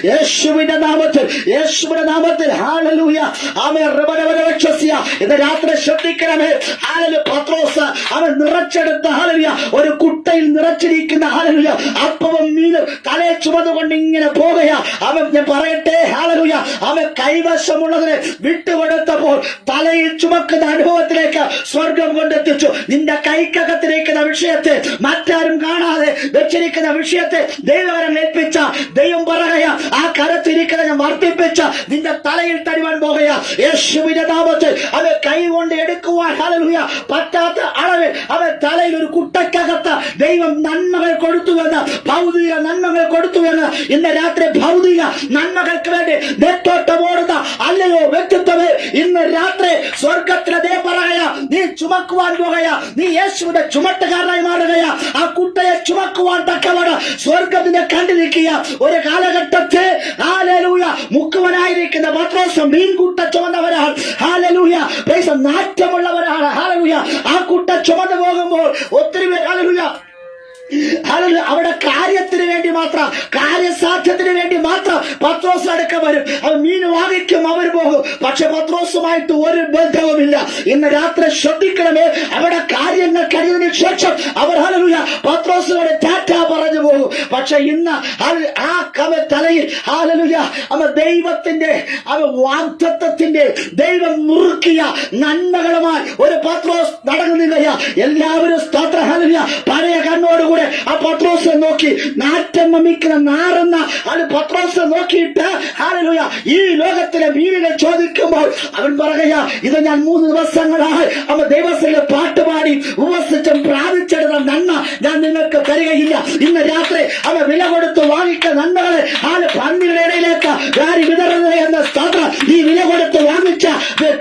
യേശുവിന്റെ നാമത്തിൽ ഹല്ലേലൂയ ആമേൻ റബരവരവക്ഷസ്യ. ഇന്ന് രാത്രി ശ്രദ്ധിക്കണമേ. ഹല്ലേലൂയ. പത്രോസ് അവൻ നിറച്ചെടുത്ത ഹല്ലേലൂയ ഒരു കുട്ടയിൽ നിറച്ചിരിക്കുന്ന ഹല്ലേലൂയ അപ്പവും മീനും തലയെ ചുമന്നുകൊണ്ട് ഇങ്ങനെ പോകുക. അവൻ ഞാൻ പറയട്ടെ ഹല്ലേലൂയ അവൻ കൈവശമുള്ളതിനെ വിട്ടുകൊടുത്തപ്പോൾ തലയിൽ ചുമക്കുന്ന അനുഭവത്തിലേക്ക് സ്വർഗം കൊണ്ടെത്തിച്ചു. നിന്റെ കൈക്കകത്തിരിക്കുന്ന വിഷയത്തെ മറ്റാരും കാണാതെ വെച്ചിരിക്കുന്ന വിഷയത്തെ ദൈവവരം ഏൽപ്പിച്ച ദൈവം പറയുക ആ കരത്തിരിക്കുന്ന ഞാൻ വർദ്ധിപ്പിച്ച നിന്റെ തലയിൽ തരുവാൻ പോകുക. യേശുവിന്റെ നാമത്തിൽ അവൻ കൈ കൊണ്ട് എടുക്കുവാൻ ഹല്ലേലൂയ പറ്റാത്ത അളവിൽ അവൻ തലയിൽ ഒരു കുട്ടക്കകത്ത് ദൈവം നന്മകൾ കൊടുത്തുവെന്ന്, ഭൗതിക നന്മകൾ കൊടുത്തുവെന്ന്. ഇന്ന് രാത്രി ഭൗതിക നന്മകൾക്ക് വേണ്ടി നെട്ടോട്ടമോടുന്ന അല്ലയോ വ്യക്തിത്വമേ, ഇന്ന് രാത്രി സ്വർഗത്തിലെ ദൈവം പറയുക നീ ചുമക്കുവാൻ പോകുക. നീ യേശുവിന്റെ ചുമട്ടുകാരനായി മാറുകയാ. ആ കുട്ടയെ ചുമക്കുവാൻ തക്കവണ്ണം സ്വർഗത്തിനെ കണ്ടിരിക്കുക. ഒരു കാലഘട്ടത്തിൽ ഹല്ലേലൂയ മുക്കുവനായിരിക്കുന്ന പത്രോസ് മീൻകുട്ട ചുമന്നവരാണ്. ഹല്ലേലൂയ നാറ്റമുള്ളവരാണ്. ഹല്ലേലൂയ ആ കുട്ട ചുമന്നു പോകുമ്പോൾ ഒത്തിരി പേർ ഹല്ലേലൂയ അവിടെ കാര്യത്തിന് വേണ്ടി മാത്രം, കാര്യസാധ്യത്തിന് വേണ്ടി മാത്രം പത്രോസ് അടുക്ക വരും. അവർ മീൻ വാങ്ങിക്കും, അവർ പോകും. പക്ഷെ പത്രോസുമായിട്ട് ഒരു ബന്ധവുമില്ല. ഇന്ന് രാത്രി ശ്രദ്ധിക്കണമേ. അവിടെ കാര്യങ്ങൾ കഴിഞ്ഞതിന് ശേഷം അവർ ഹല്ലേലൂയ പത്രോസിനോട് ടാറ്റ പറഞ്ഞു പോകും. പക്ഷെ ഇന്ന് ആ തലയിൽ ഹല്ലേലൂയ അവർ ദൈവത്തിന്റെ വാഗ്ദത്തത്തിന്റെ ദൈവം മുറുക്കിയ നന്മകളുമായി ഒരു പത്രോസ് നടങ്ങുന്നില്ല. എല്ലാവരും സ്തോത്ര ഹല്ലേലൂയ പഴയ കണ്ണോടുകൂടി ആ പത്രോസിനെ നോക്കി നാറ്റം നമിക്കുന്ന നാറുന്ന പത്രോസിനെ നോക്കിയിട്ട് ഹല്ലേലൂയ ഈ ലോകത്തിലെ മീനുകൾ ചോദിക്കുമ്പോൾ അവൻ പറയുക ഇത് ഞാൻ 3 ദിവസങ്ങളായി അവൻ ദൈവത്തിലെ പാട്ടുപാടി ഉപവസിച്ചും പ്രാപിച്ചെടുത്ത നന്മ ഞാൻ നിങ്ങൾക്ക് തരികയില്ല. ഇന്ന് രാത്രി അവൻ വില കൊടുത്ത് വാങ്ങിക്കുന്ന നന്മകളെ പന്നിയുടെ ഇടയിലേക്ക് വാരി വിതറുന്നത് എന്ന സ്തോത്രം. ഈ വില കൊടുത്ത് വാങ്ങിച്ച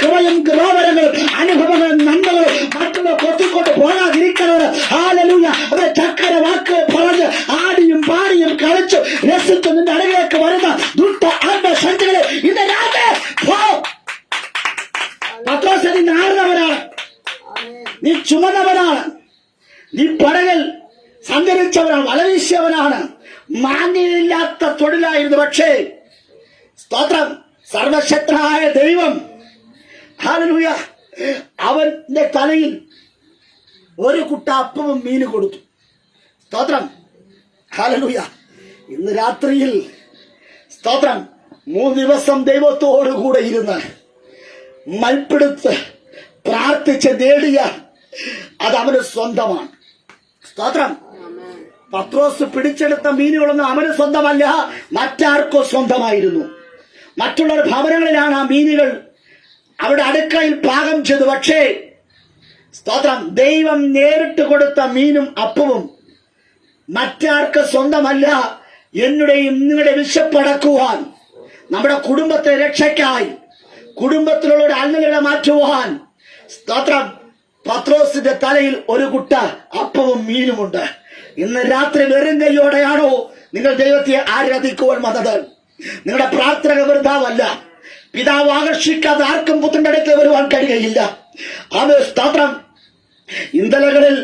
കൃപയും കൃപാവരങ്ങളും അനുഭവങ്ങളും നന്മകളും മറ്റുള്ള കൊത്തിക്കൊണ്ട് പോകാതിരിക്കുന്നത് ഹല്ലേലൂയ അവരെ ചക്കര വാക്ക് പറഞ്ഞ് ആടിയും പാടിയും കളിച്ചു രസിച്ചു നിന്റെ അടവിലേക്ക് വരുന്ന ദുഷ്ട ആത്മശക്തികളെ ഇന്ന് രാത്രി പത്രോസ് നീ നാറുന്നവനാണ്, നീ ചുമന്നവനാണ്, നീ പടകിൽ സഞ്ചരിച്ചവനാണ്, വലവീശിയവനാണ്, മാന്യമില്ലാത്ത തൊഴിലായിരുന്നു. പക്ഷേ സ്തോത്രം സർവശക്തനായ ദൈവം ഹല്ലേലൂയ അവന്റെ തലയിൽ ഒരു കുട്ട അപ്പവും മീന് കൊടുത്തു. സ്തോത്രം ഹല്ലേലൂയ. ഇന്ന് രാത്രിയിൽ സ്തോത്രം 3 ദിവസം ദൈവത്തോടുകൂടെ ഇരുന്ന് മൽപ്പിടുത്ത് പ്രാർത്ഥിച്ച് നേടിയ അത് അവന് സ്വന്തമാണ്. സ്തോത്രം. പത്രോസ് പിടിച്ചെടുത്ത മീനുകളൊന്നും അവന് സ്വന്തമല്ല, മറ്റാർക്കോ സ്വന്തമായിരുന്നു. മറ്റുള്ള ഭവനങ്ങളിലാണ് ആ മീനുകൾ അവിടെ അടുക്കളയിൽ പാകം ചെയ്തു. പക്ഷേ സ്തോത്രം ദൈവം നേരിട്ട് കൊടുത്ത മീനും അപ്പവും മറ്റാർക്ക് സ്വന്തമല്ല. എന്നുടെയും നിങ്ങളുടെ വിശപ്പടക്കുവാൻ, നമ്മുടെ കുടുംബത്തെ രക്ഷയ്ക്കായി, കുടുംബത്തിലുള്ള അന്നലുകളെ മാറ്റുവാൻ സ്തോത്രം പത്രോസിന്റെ തലയിൽ ഒരു കുട്ട അപ്പവും മീനുമുണ്ട്. ഇന്ന് രാത്രി വെറും കൈയോടെയാണോ നിങ്ങൾ ദൈവത്തെ ആരാധിക്കുവാൻ വന്നത്? നിങ്ങളുടെ പ്രാർത്ഥന വൃഥാവല്ല. പിതാവ് ആകർഷിക്കാതെ ആർക്കും പുത്രന്റെ അടുത്ത് വരുവാൻ കഴിയുകയില്ല. ആമേൻ, സ്തോത്രം. ഇന്നലകളിൽ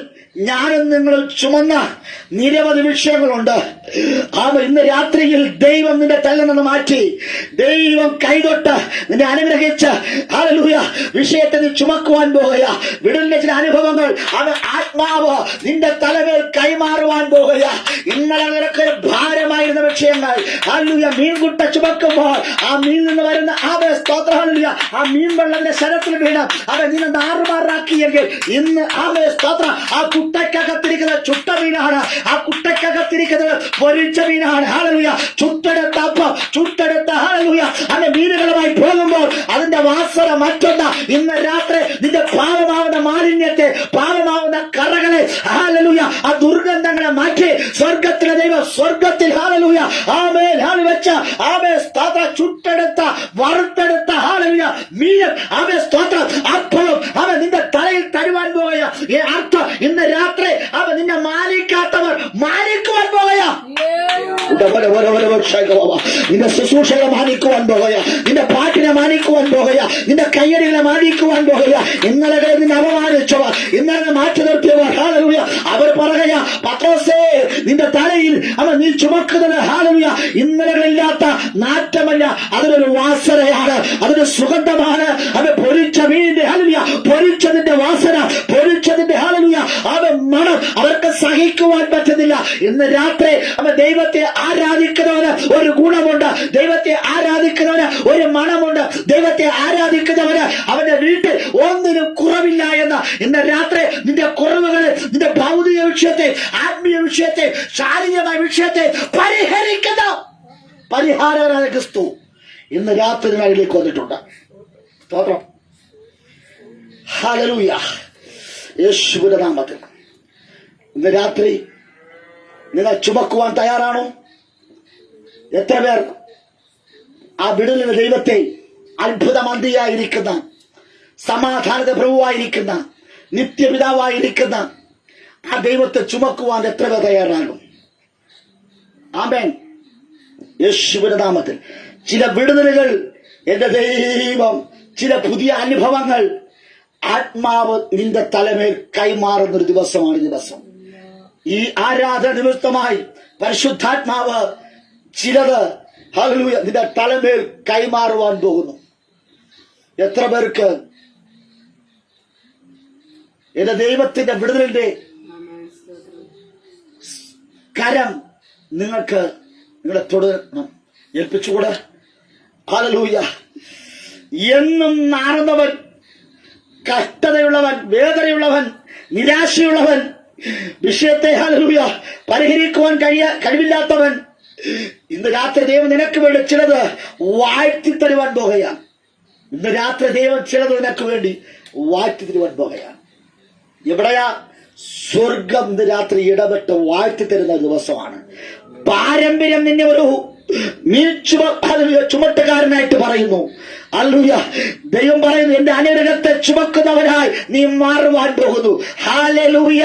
ഞാനും നിങ്ങളും ചുമന്ന നിരവധി വിഷയങ്ങളുണ്ട്. ഇന്ന് രാത്രിയിൽ ദൈവം നിന്റെ തലയിൽ നിന്ന് മാറ്റി, ദൈവം കൈതൊട്ട് നിന്നെ അനുഗ്രഹിച്ച് ഹല്ലേലൂയ വിഷയത്തെ നീ ചുമക്കുവാൻ പോകുക. വിടലിന്റെ ചില അനുഭവങ്ങൾ ആത്മാവ് നിന്റെ തലമേൽ കൈമാറുവാൻ പോകുക. ഇന്നലെ നിനക്കൊരു ഭാരമായിരുന്ന വിഷയങ്ങൾ ഹല്ലേലൂയ മീൻകുട്ട ചുമക്കുമ്പോൾ ആ മീനിൽ നിന്ന് വരുന്ന സ്തോത്രം ഹല്ലേലൂയ ആ മീൻ വെള്ളത്തിന്റെ ശരത്തിൽ വീണ് അവൻ നിന്നെ നാറുമാറാക്കിയെങ്കിൽ ഇന്ന് സ്തോത്രം ആ കുട്ടയ്ക്കകത്തിരിക്കുന്നത് ചുട്ട മീനാണ്. ആ കുട്ടയ്ക്കകത്തിരിക്കുന്നത് പൊരിച്ച മീനാണ്. ഹല്ലേലൂയ ചുട്ടെടുത്ത അപ്പം, ചുട്ടെടുത്ത ഹല്ലേലൂയ അതിന്റെ മീനുകളുമായി പോകുമ്പോൾ അതിന്റെ വാസന മറ്റൊന്ന്. ഇന്ന് രാത്രി നിന്റെ പാപമാവുന്ന മാലിന്യത്തെ, പാപമാവുന്ന കറകളെ ഹല്ലേലൂയ ആ ദുർഗന്ധങ്ങളെ മാറ്റി സ്വർഗത്തിലെ ദൈവം സ്വർഗത്തിൽ ഹല്ലേലൂയ ആമേൻ ഹാലി വെച്ച സ്തോത്രം ചുട്ടെടുത്ത വറുത്തെടുത്ത ഹല്ലേലൂയ മീൻ സ്തോത്രം അപ്പവും അവൻ നിന്റെ തലയിൽ തരുവാൻ പോകുക. ഈ അർത്ഥം ഇന്ന് രാത്രി അവൻ നിന്നെ മാനിക്കാത്തവർ മാനിക്കുവാൻ പോകുക. നിന്റെ ശുശ്രൂഷകളെ മാനിക്കുവാൻ പോകുക, നിന്റെ പാട്ടിനെ മാനിക്കുവാൻ പോകുക, നിന്റെ കയ്യടികളെ മാനിക്കുവാൻ പോകുക. ഇന്നലെ നിന്നെ അപമാനിച്ചവർ, ഇന്നലെ മാറ്റി നിർത്തിയവർ ഹല്ലേലൂയ അവർ പറയുക, പത്രോസേ നിന്റെ തലയിൽ അവൻ നീ ചുമക്കുന്നത് ഹല്ലേലൂയ ഇന്നലകളില്ലാത്ത നാറ്റമല്ല, അതിനൊരു വാസനയാണ്, അതൊരു സുഗന്ധമാണ്. അവൻ പൊരിച്ച മീനിന്റെ ഹല്ലേലൂയ പൊരിച്ചതിന്റെ വാസന, പൊരിച്ചതിന്റെ ഹല്ലേലൂയ അവൻ മണം അവർക്ക് സഹിക്കുവാൻ പറ്റുന്നില്ല. ഇന്ന് രാത്രി അവൻ ദൈവത്തെ ആരാധിക്കുന്നവന് ഒരു ഗുണമുണ്ട്, ദൈവത്തെ ആരാധിക്കുന്നവന് ഒരു മണമുണ്ട്, ദൈവത്തെ ആരാധിക്കുന്നവന് അവന്റെ വീട്ടിൽ ഒന്നിനും കുറവില്ല എന്ന്. ഇന്ന് രാത്രി നിന്റെ കുറവുകളെ, നിന്റെ ഭൗതിക വിഷയത്തെ, ആത്മീയ വിഷയത്തെ, ശാരീരികമായ വിഷയത്തെ പരിഹരിക്കുന്ന പരിഹാരകനായ ക്രിസ്തു ഇന്ന് രാത്രി നിങ്ങളിലേക്ക് വന്നിട്ടുണ്ട്. സ്തോത്രം ഹല്ലേലൂയ യേശുവിന്റെ നാമത്തിൽ. ഇന്ന് രാത്രി നിങ്ങൾ ചുമക്കുവാൻ തയ്യാറാണോ? എത്ര പേർ ആ വിടലിന് ദൈവത്തെ അത്ഭുത മന്ത്രിയായിരിക്കുന്ന, സമാധാനത്തെ പ്രഭുവായിരിക്കുന്ന, നിത്യപിതാവായിരിക്കുന്ന ആ ദൈവത്തെ ചുമക്കുവാൻ എത്ര പേർ തയ്യാറാകും? ആമേൻ യേശുവിന്റെ നാമത്തിൽ. ചില വിടുതലുകൾ എന്റെ ദൈവം, ചില പുതിയ അനുഭവങ്ങൾ ആത്മാവ് നിന്റെ തലമേൽ കൈമാറുന്നൊരു ദിവസമാണ് ദിവസം. ഈ ആരാധന നിമിത്തമായി പരിശുദ്ധാത്മാവ് ചിലത് ഹല്ലേലൂയ നിന്റെ തലമേൽ കൈമാറുവാൻ പോകുന്നു. എത്ര പേർക്ക് എന്റെ ദൈവത്തിന്റെ വിടുതലിന്റെ കരം നിങ്ങൾക്ക് നിങ്ങളെ തുടരണം ഏൽപ്പിച്ചുകൂടെ? ഹല്ലേലൂയ. എന്നും നാറുന്നവൻ, കഷ്ടതയുള്ളവൻ, വേദനയുള്ളവൻ, നിരാശയുള്ളവൻ, വിഷയത്തെ ഹല്ലേലൂയ പരിഹരിക്കുവാൻ കഴിവില്ലാത്തവൻ, ഇന്ന് രാത്രി ദൈവം നിനക്ക് വേണ്ടി ചിലത് വാഴ്ത്തി തരുവാൻ പോകുകയാണ്. ഇന്ന് രാത്രി ദൈവം ചിലത് നിനക്ക് വേണ്ടി വാഴ്ത്തി തരുവാൻ പോകുകയാണ്. എവിടെയാ? സ്വർഗം ഇന്ന് രാത്രി ഇടപെട്ട് വാഴ്ത്തി തരുന്ന ദിവസമാണ്. പാരമ്പര്യം നിന്നെ ഒരു ചുമട്ടുകാരനായിട്ട് പറയുന്നു. ഹല്ലേലൂയ. ദൈവം പറയുന്നു, എന്റെ അനുഗ്രഹത്തെ ചുമക്കുന്നവനായി നീ മാറുവാൻ പോകുന്നു. ഹല്ലേലൂയ.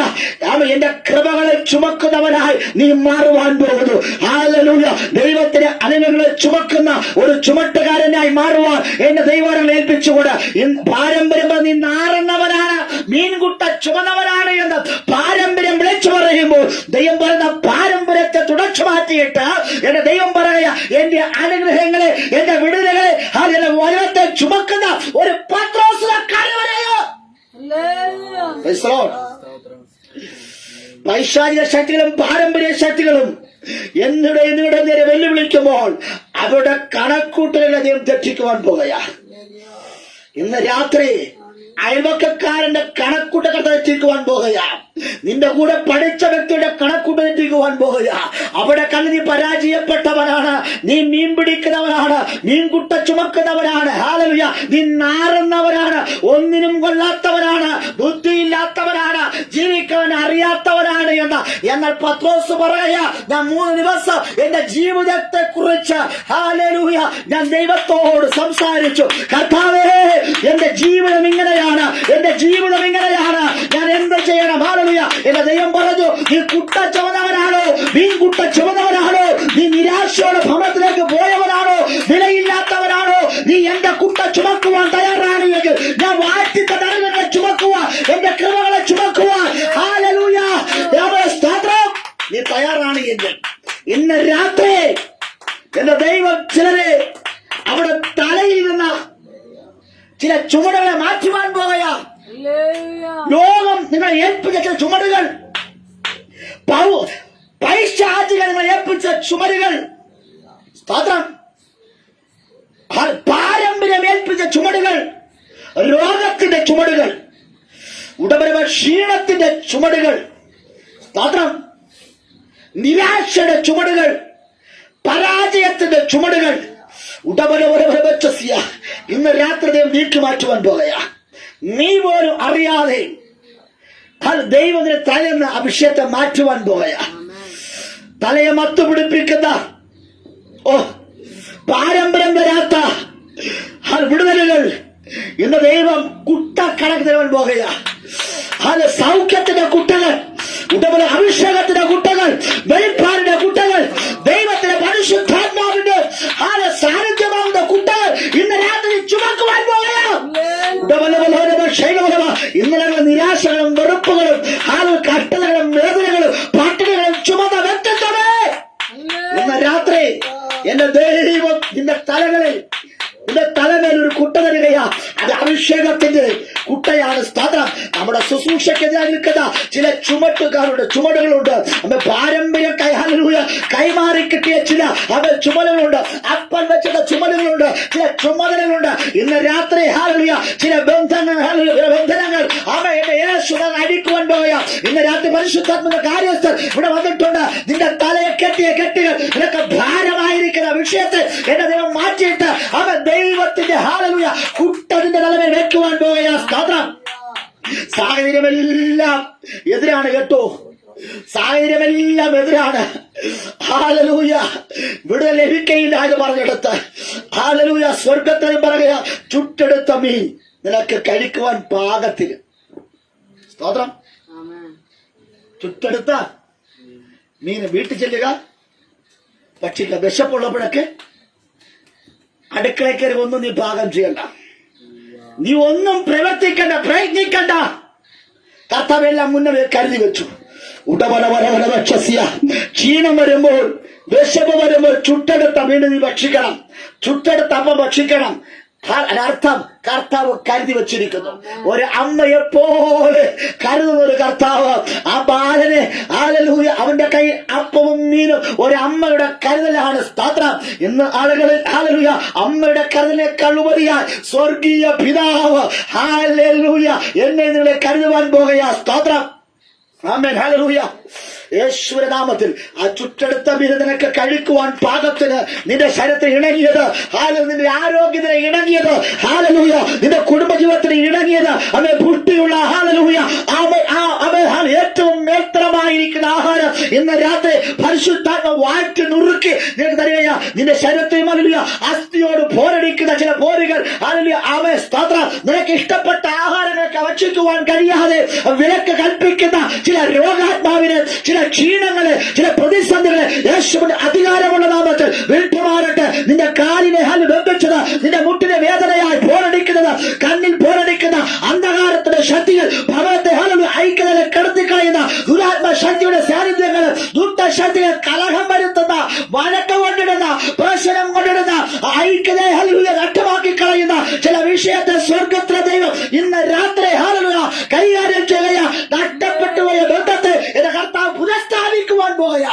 എന്റെ കൃപകളെ ചുമക്കുന്നവനായി നീ മാറുവാൻ പോകുന്നു. ഹല്ലേലൂയ. ദൈവത്തിന്റെ അനുഗ്രഹങ്ങളെ ചുമക്കുന്ന ഒരു ചുമട്ടുകാരനായി മാറുവാൻ എന്റെ ദൈവം ഏൽപ്പിച്ചുകൂടെ. പാരമ്പര്യം നീ നാറുന്നവനാണ്, മീൻകുട്ട ചുമന്നവനാണ് എന്ന് പാരമ്പര്യം വിളിച്ചു പറയുമ്പോൾ ദൈവം പറയുന്ന പാരമ്പര്യത്തെ തുടച്ചു മാറ്റിയിട്ട് എന്റെ ദൈവം പറയുക, എന്റെ അനുഗ്രഹങ്ങളെ, എന്റെ വിടുതലുകളെ, എന്റെ വചനത്തെ ചുമക്കുന്ന ഒരു പത്രോസിനെ കരവരെയോ. പൈശാചിക ശക്തികളും പാരമ്പര്യ ശക്തികളും എന്നിടെ നേരെ വെല്ലുവിളിക്കുമ്പോൾ അവരുടെ കണക്കൂട്ടലുകളെ ദൈവം തെറ്റിക്കുവാൻ പോകുകയാ. ഇന്ന് രാത്രി അയൽവക്കക്കാരന്റെ കണക്കൂട്ടൽ തെറ്റിക്കുവാൻ പോകുകയാ. നിന്റെ കൂടെ പഠിച്ച വ്യക്തിയുടെ കണക്കൂട്ടൽ തെറ്റിക്കുവാൻ പോകുക. അവിടെ കല്ല് നീ പരാജയപ്പെട്ടവനാണ്, നീ മീൻ പിടിക്കുന്നവനാണ്, മീൻകുട്ട ചുമക്കുന്നവനാണ്. ഹല്ലേലൂയ. നീ നാറുന്നവനാണ്, ഒന്നിനും കൊള്ളാത്തവനാണ്, ബുദ്ധിയില്ലാത്തവനാണ്, ജീവിക്കാൻ അറിയാത്തവനാണ് എന്ന്. എന്നാൽ പത്രോസ് പറയുക, ഞാൻ 3 ദിവസം എന്റെ ജീവിതത്തെ കുറിച്ച് ഹല്ലേലൂയ ഞാൻ ദൈവത്തോട് സംസാരിച്ചു. കർത്താവേ, എന്റെ ജീവിതം ഇങ്ങനെയാണ്, എന്റെ ജീവിതം ഇങ്ങനെയാണ്, ഞാൻ എന്ത് ചെയ്യണം? എന്റെ ദൈവം പറഞ്ഞു, നീ കുട്ട ചുമന്നവനാണോ, മീൻ കുട്ട ചുമന്നവനാണോ, നീ നിരാശയോടെ ഭവനത്തിലേക്ക് പോയവനാണോ, എങ്കിൽ ഇന്ന് രാത്രി എന്റെ ദൈവം ചിലരെ അവിടെ തലയിൽ നിന്ന് ചില ചുമടുകളെ മാറ്റുവാൻ പോകുകയാ. ലോകം നിങ്ങളെ ഏൽപ്പിച്ച ചില ചുമടുകൾ, പൈശാചികൾ നിങ്ങളെ ഏൽപ്പിച്ച ചുമടുകൾ, സ്തോത്രം, പാരമ്പര്യം ഏൽപ്പിച്ച ചുമടുകൾ, രോഗത്തിന്റെ ചുമടുകൾ, ഉടമ്പരവ ക്ഷീണത്തിന്റെ ചുമടുകൾ, സ്തോത്രം, നിരാശയുടെ ചുമടുകൾ, പരാജയത്തിന്റെ ചുമടുകൾ, ഉടമ്പരവരവരവച്ചസ്യ ഇന്ന് രാത്രി ദൈവം നീക്കി മാറ്റുവാൻ പോകുകയാ. നീ പോലും അറിയാതെ ദൈവത്തിന്റെ തലയെന്ന് അഭിഷേകത്തെ മാറ്റുവാൻ പോകുകയാ. തലയെ മത്തുപിടിപ്പിക്കുന്ന പാരമ്പര്യം വരാത്ത വിടുതലുകൾ ഇന്ന് ദൈവം കുട്ടക്കണക്ക് തരുവാൻ പോകുകയാ. സൗഖ്യത്തിന്റെ കുട്ടകൾ, ഉടമ്പല അഭിഷേകത്തിന്റെ കുട്ടകൾ, വെളിപ്പാടിന്റെ കുട്ടകൾ, ദൈവത്തിന്റെ പരിശുദ്ധാത്മാവിന്റെ സാന്നിധ്യമാകുന്ന കുട്ടകൾ ഇന്ന് രാത്രി ചുമക്കുവാൻ പോകുകയാ. ഇന്നലെ നിരാശകളും വെറുപ്പുകളും കഷ്ടതകളും വേദനകളും പട്ടിണികളും ചുമന്ന വ്യക്തിത്വമേ, ഇന്ന് രാത്രി എന്റെ ദൈവം നിന്റെ തലകളിൽ, നിന്റെ തലമേൽ ഒരു കുട്ട തരികയാ. അത് അഭിഷേകത്തിന്റെ കുട്ടയാണ്. സ്തോത്രം. നമ്മുടെ ശുശ്രൂഷക്കെതിരായി നിൽക്കുന്ന ചില ചുമടുകളുണ്ട്. പാരമ്പര്യം കൈമാറി കിട്ടിയ ചില ചുമലുകളുണ്ട്. അപ്പൻ വെച്ചിട്ട ചുമലുകളുണ്ട്, ചില ചുമതലകളുണ്ട്. ഇന്ന് രാത്രി ചില ബന്ധനങ്ങൾ എന്റെ യേശുവിനെ അടിക്കുവാൻ പോവുക. ഇന്ന് രാത്രി പരിശുദ്ധാത്മക കാര്യസ്ഥർ ഇവിടെ വന്നിട്ടുണ്ട്. നിന്റെ തലയെ കെട്ടിയ കെട്ടുകൾ, നിനക്ക് ഭാരമായിരിക്കുന്ന വിഷയത്തെ എന്റെ ദൈവം മാറ്റിയിട്ട് ദൈവത്തിന്റെ ഹാലലുയ കുട്ടതിന്റെ തലമേൽ വെക്കുവാൻ പോവുകയാ. സ്തോത്രം. സാഹചര്യമെല്ലാം എതിരാണ് കേട്ടോ, സാഹചര്യമെല്ലാം എതിരാണ്. ഹാലലൂയ. വിടുതൽ ലഭിക്കയില്ല എന്ന് പറഞ്ഞെടുത്ത് ഹാലലൂയ സ്വർഗത്തിൽ പറയുക, ചുട്ടെടുത്ത മീൻ നിനക്ക് കഴിക്കുവാൻ പാകത്തിന്. സ്തോത്രം. ചുട്ടെടുത്ത മീന് വീട്ടിൽ ചെല്ലുക, ഭക്ഷിക്കുക. വിശപ്പുള്ളപ്പോഴൊക്കെ അടുക്കളയിൽ കയറി ഒന്നും നീ പാകം ചെയ്യണ്ട, നീ ഒന്നും പ്രയത്നിക്കണ്ട. കർത്താവെല്ലാം മുന്നേ കരുതി വെച്ചു. ക്ഷീണം വരുമ്പോൾ, വിശപ്പ് വരുമ്പോൾ ചുട്ടെടുത്ത മീൻ നീ ഭക്ഷിക്കണം, ചുട്ടെടുത്ത അപ്പം ഭക്ഷിക്കണം. അർത്ഥം കർത്താവ് കരുതി വെച്ചിരിക്കുന്നു. ഒരു അമ്മയെ പോലെ കരുതുന്ന ഒരു കർത്താവ് ആ ബാലനെ അവന്റെ കൈ അപ്പവും മീനും ഒരു അമ്മയുടെ കരുതലാണ്. സ്തോത്രം. ഇന്ന് ആളുകളിൽ ഹാലലൂയ അമ്മയുടെ കരുതലിനേക്കാൾ ഉപരിയായി സ്വർഗീയ പിതാവ് ഹാലലൂയ എന്നെ നിങ്ങളെ കരുതുവാൻ പോകുകയാ. സ്തോത്രം. ആമേൻ. ഹാലലൂയ. യേശുവിന്റെ നാമത്തിൽ ആ ചുറ്റെടുത്ത മീൻ നിനക്ക് കഴിക്കുവാൻ പാകത്തിന്, നിന്റെ ശരീരത്തിന് ഇണങ്ങിയത്, നിന്റെ ആരോഗ്യത്തിന് ഇണങ്ങിയത്, ഹാലലൂയ നിന്റെ കുടുംബജീവിതത്തിന് ഇണങ്ങിയത്, അവൻ പുഷ്ടിയുള്ള ഹാലലൂയ ഏറ്റവും മേൽത്തരമായിരിക്കുന്ന ആഹാരം ഇന്ന് രാത്രി പരിശുദ്ധാത്മ വാറ്റി നുറുക്കി നിനക്ക് തരികയാ. നിന്റെ ശരീരത്തെയും ഹാലലൂയ അസ്ഥിയോട് പോരടിക്കുന്ന ചില പോരുകൾ ഹാലലൂയ ആമേ സ്തോത്രം. നിനക്ക് ഇഷ്ടപ്പെട്ട ആഹാരങ്ങൾക്ക് ഭക്ഷിക്കുവാൻ കഴിയാതെ വിലക്ക് കൽപ്പിക്കുന്ന ചില രോഗാത്മാവിനെ, ചില ക്ഷീണങ്ങളെ, ചില പ്രതിസന്ധികളെ യേശുവിന്റെ അധികാരമുള്ള നാമത്തിൽ വിട്ടുമാറട്ടെ. നിന്റെ കാലിനെ ബന്ധിച്ചത്, നിന്റെ മുട്ടിനെ വേദനയായി പോരടിക്കുന്നത്, കണ്ണിൽ പോരടിക്കുന്ന അന്ധകാരത്തിന്റെ ശക്തികൾ, ഭവനത്തെ ഐക്യതയെ കടത്തിക്കളയുന്ന ദുരാത്മ ശക്തിയുടെ സാന്നിധ്യങ്ങൾ, ദുഷ്ടശക്തികൾ, കലഹം വരുത്തുന്ന, വഴക്കം കൊണ്ടിടുന്ന, പ്രശ്നം കൊണ്ടിടുന്ന, ഐക്യതയെ നഷ്ടമാക്കി കളയുന്ന ചില വിഷയത്തെ സ്വർഗത്തിലെ ദൈവം ഇന്ന് രാത്രി കൈകാര്യം ചെയ്യുക. നഷ്ടപ്പെട്ടു പോയ ബന്ധത്തെ എന്റെ കർത്താവ് പുനഃസ്ഥാപിക്കുവാൻ പോകുക.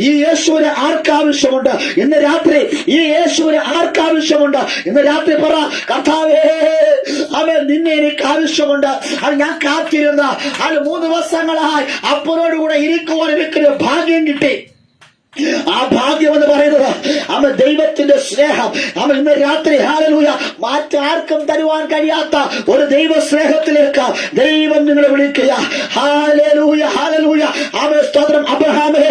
ഈ യേശുവിനെ ആർക്കാവശ്യമുണ്ട് ഇന്ന് രാത്രി? ഈ യേശുവിനെ ആർക്കാവശ്യമുണ്ട് ഇന്ന് രാത്രി? പറ, കർത്താവേ അവൻ നിന്നെ എനിക്ക് ആവശ്യമുണ്ട്. അത് ഞാൻ കാത്തിരുന്ന 3 ദിവസങ്ങളായി അപ്പനോടുകൂടെ ഇരിക്കുവാൻ എനിക്കൊരു ഭാഗ്യം കിട്ടി. ആ ഭാഗ്യം എന്ന് പറയുന്നത് അവൻ ദൈവത്തിന്റെ സ്നേഹം. അവൻ ഇന്ന് രാത്രി ഹാലലൂയ മാറ്റാർക്കും തരുവാൻ കഴിയാത്ത ഒരു ദൈവ സ്നേഹത്തിലേക്ക് ദൈവം നിങ്ങളെ വിളിക്കുക. Hallelujah hallelujah. അവൻ സ്തോത്രം. അബ്രഹാമേ,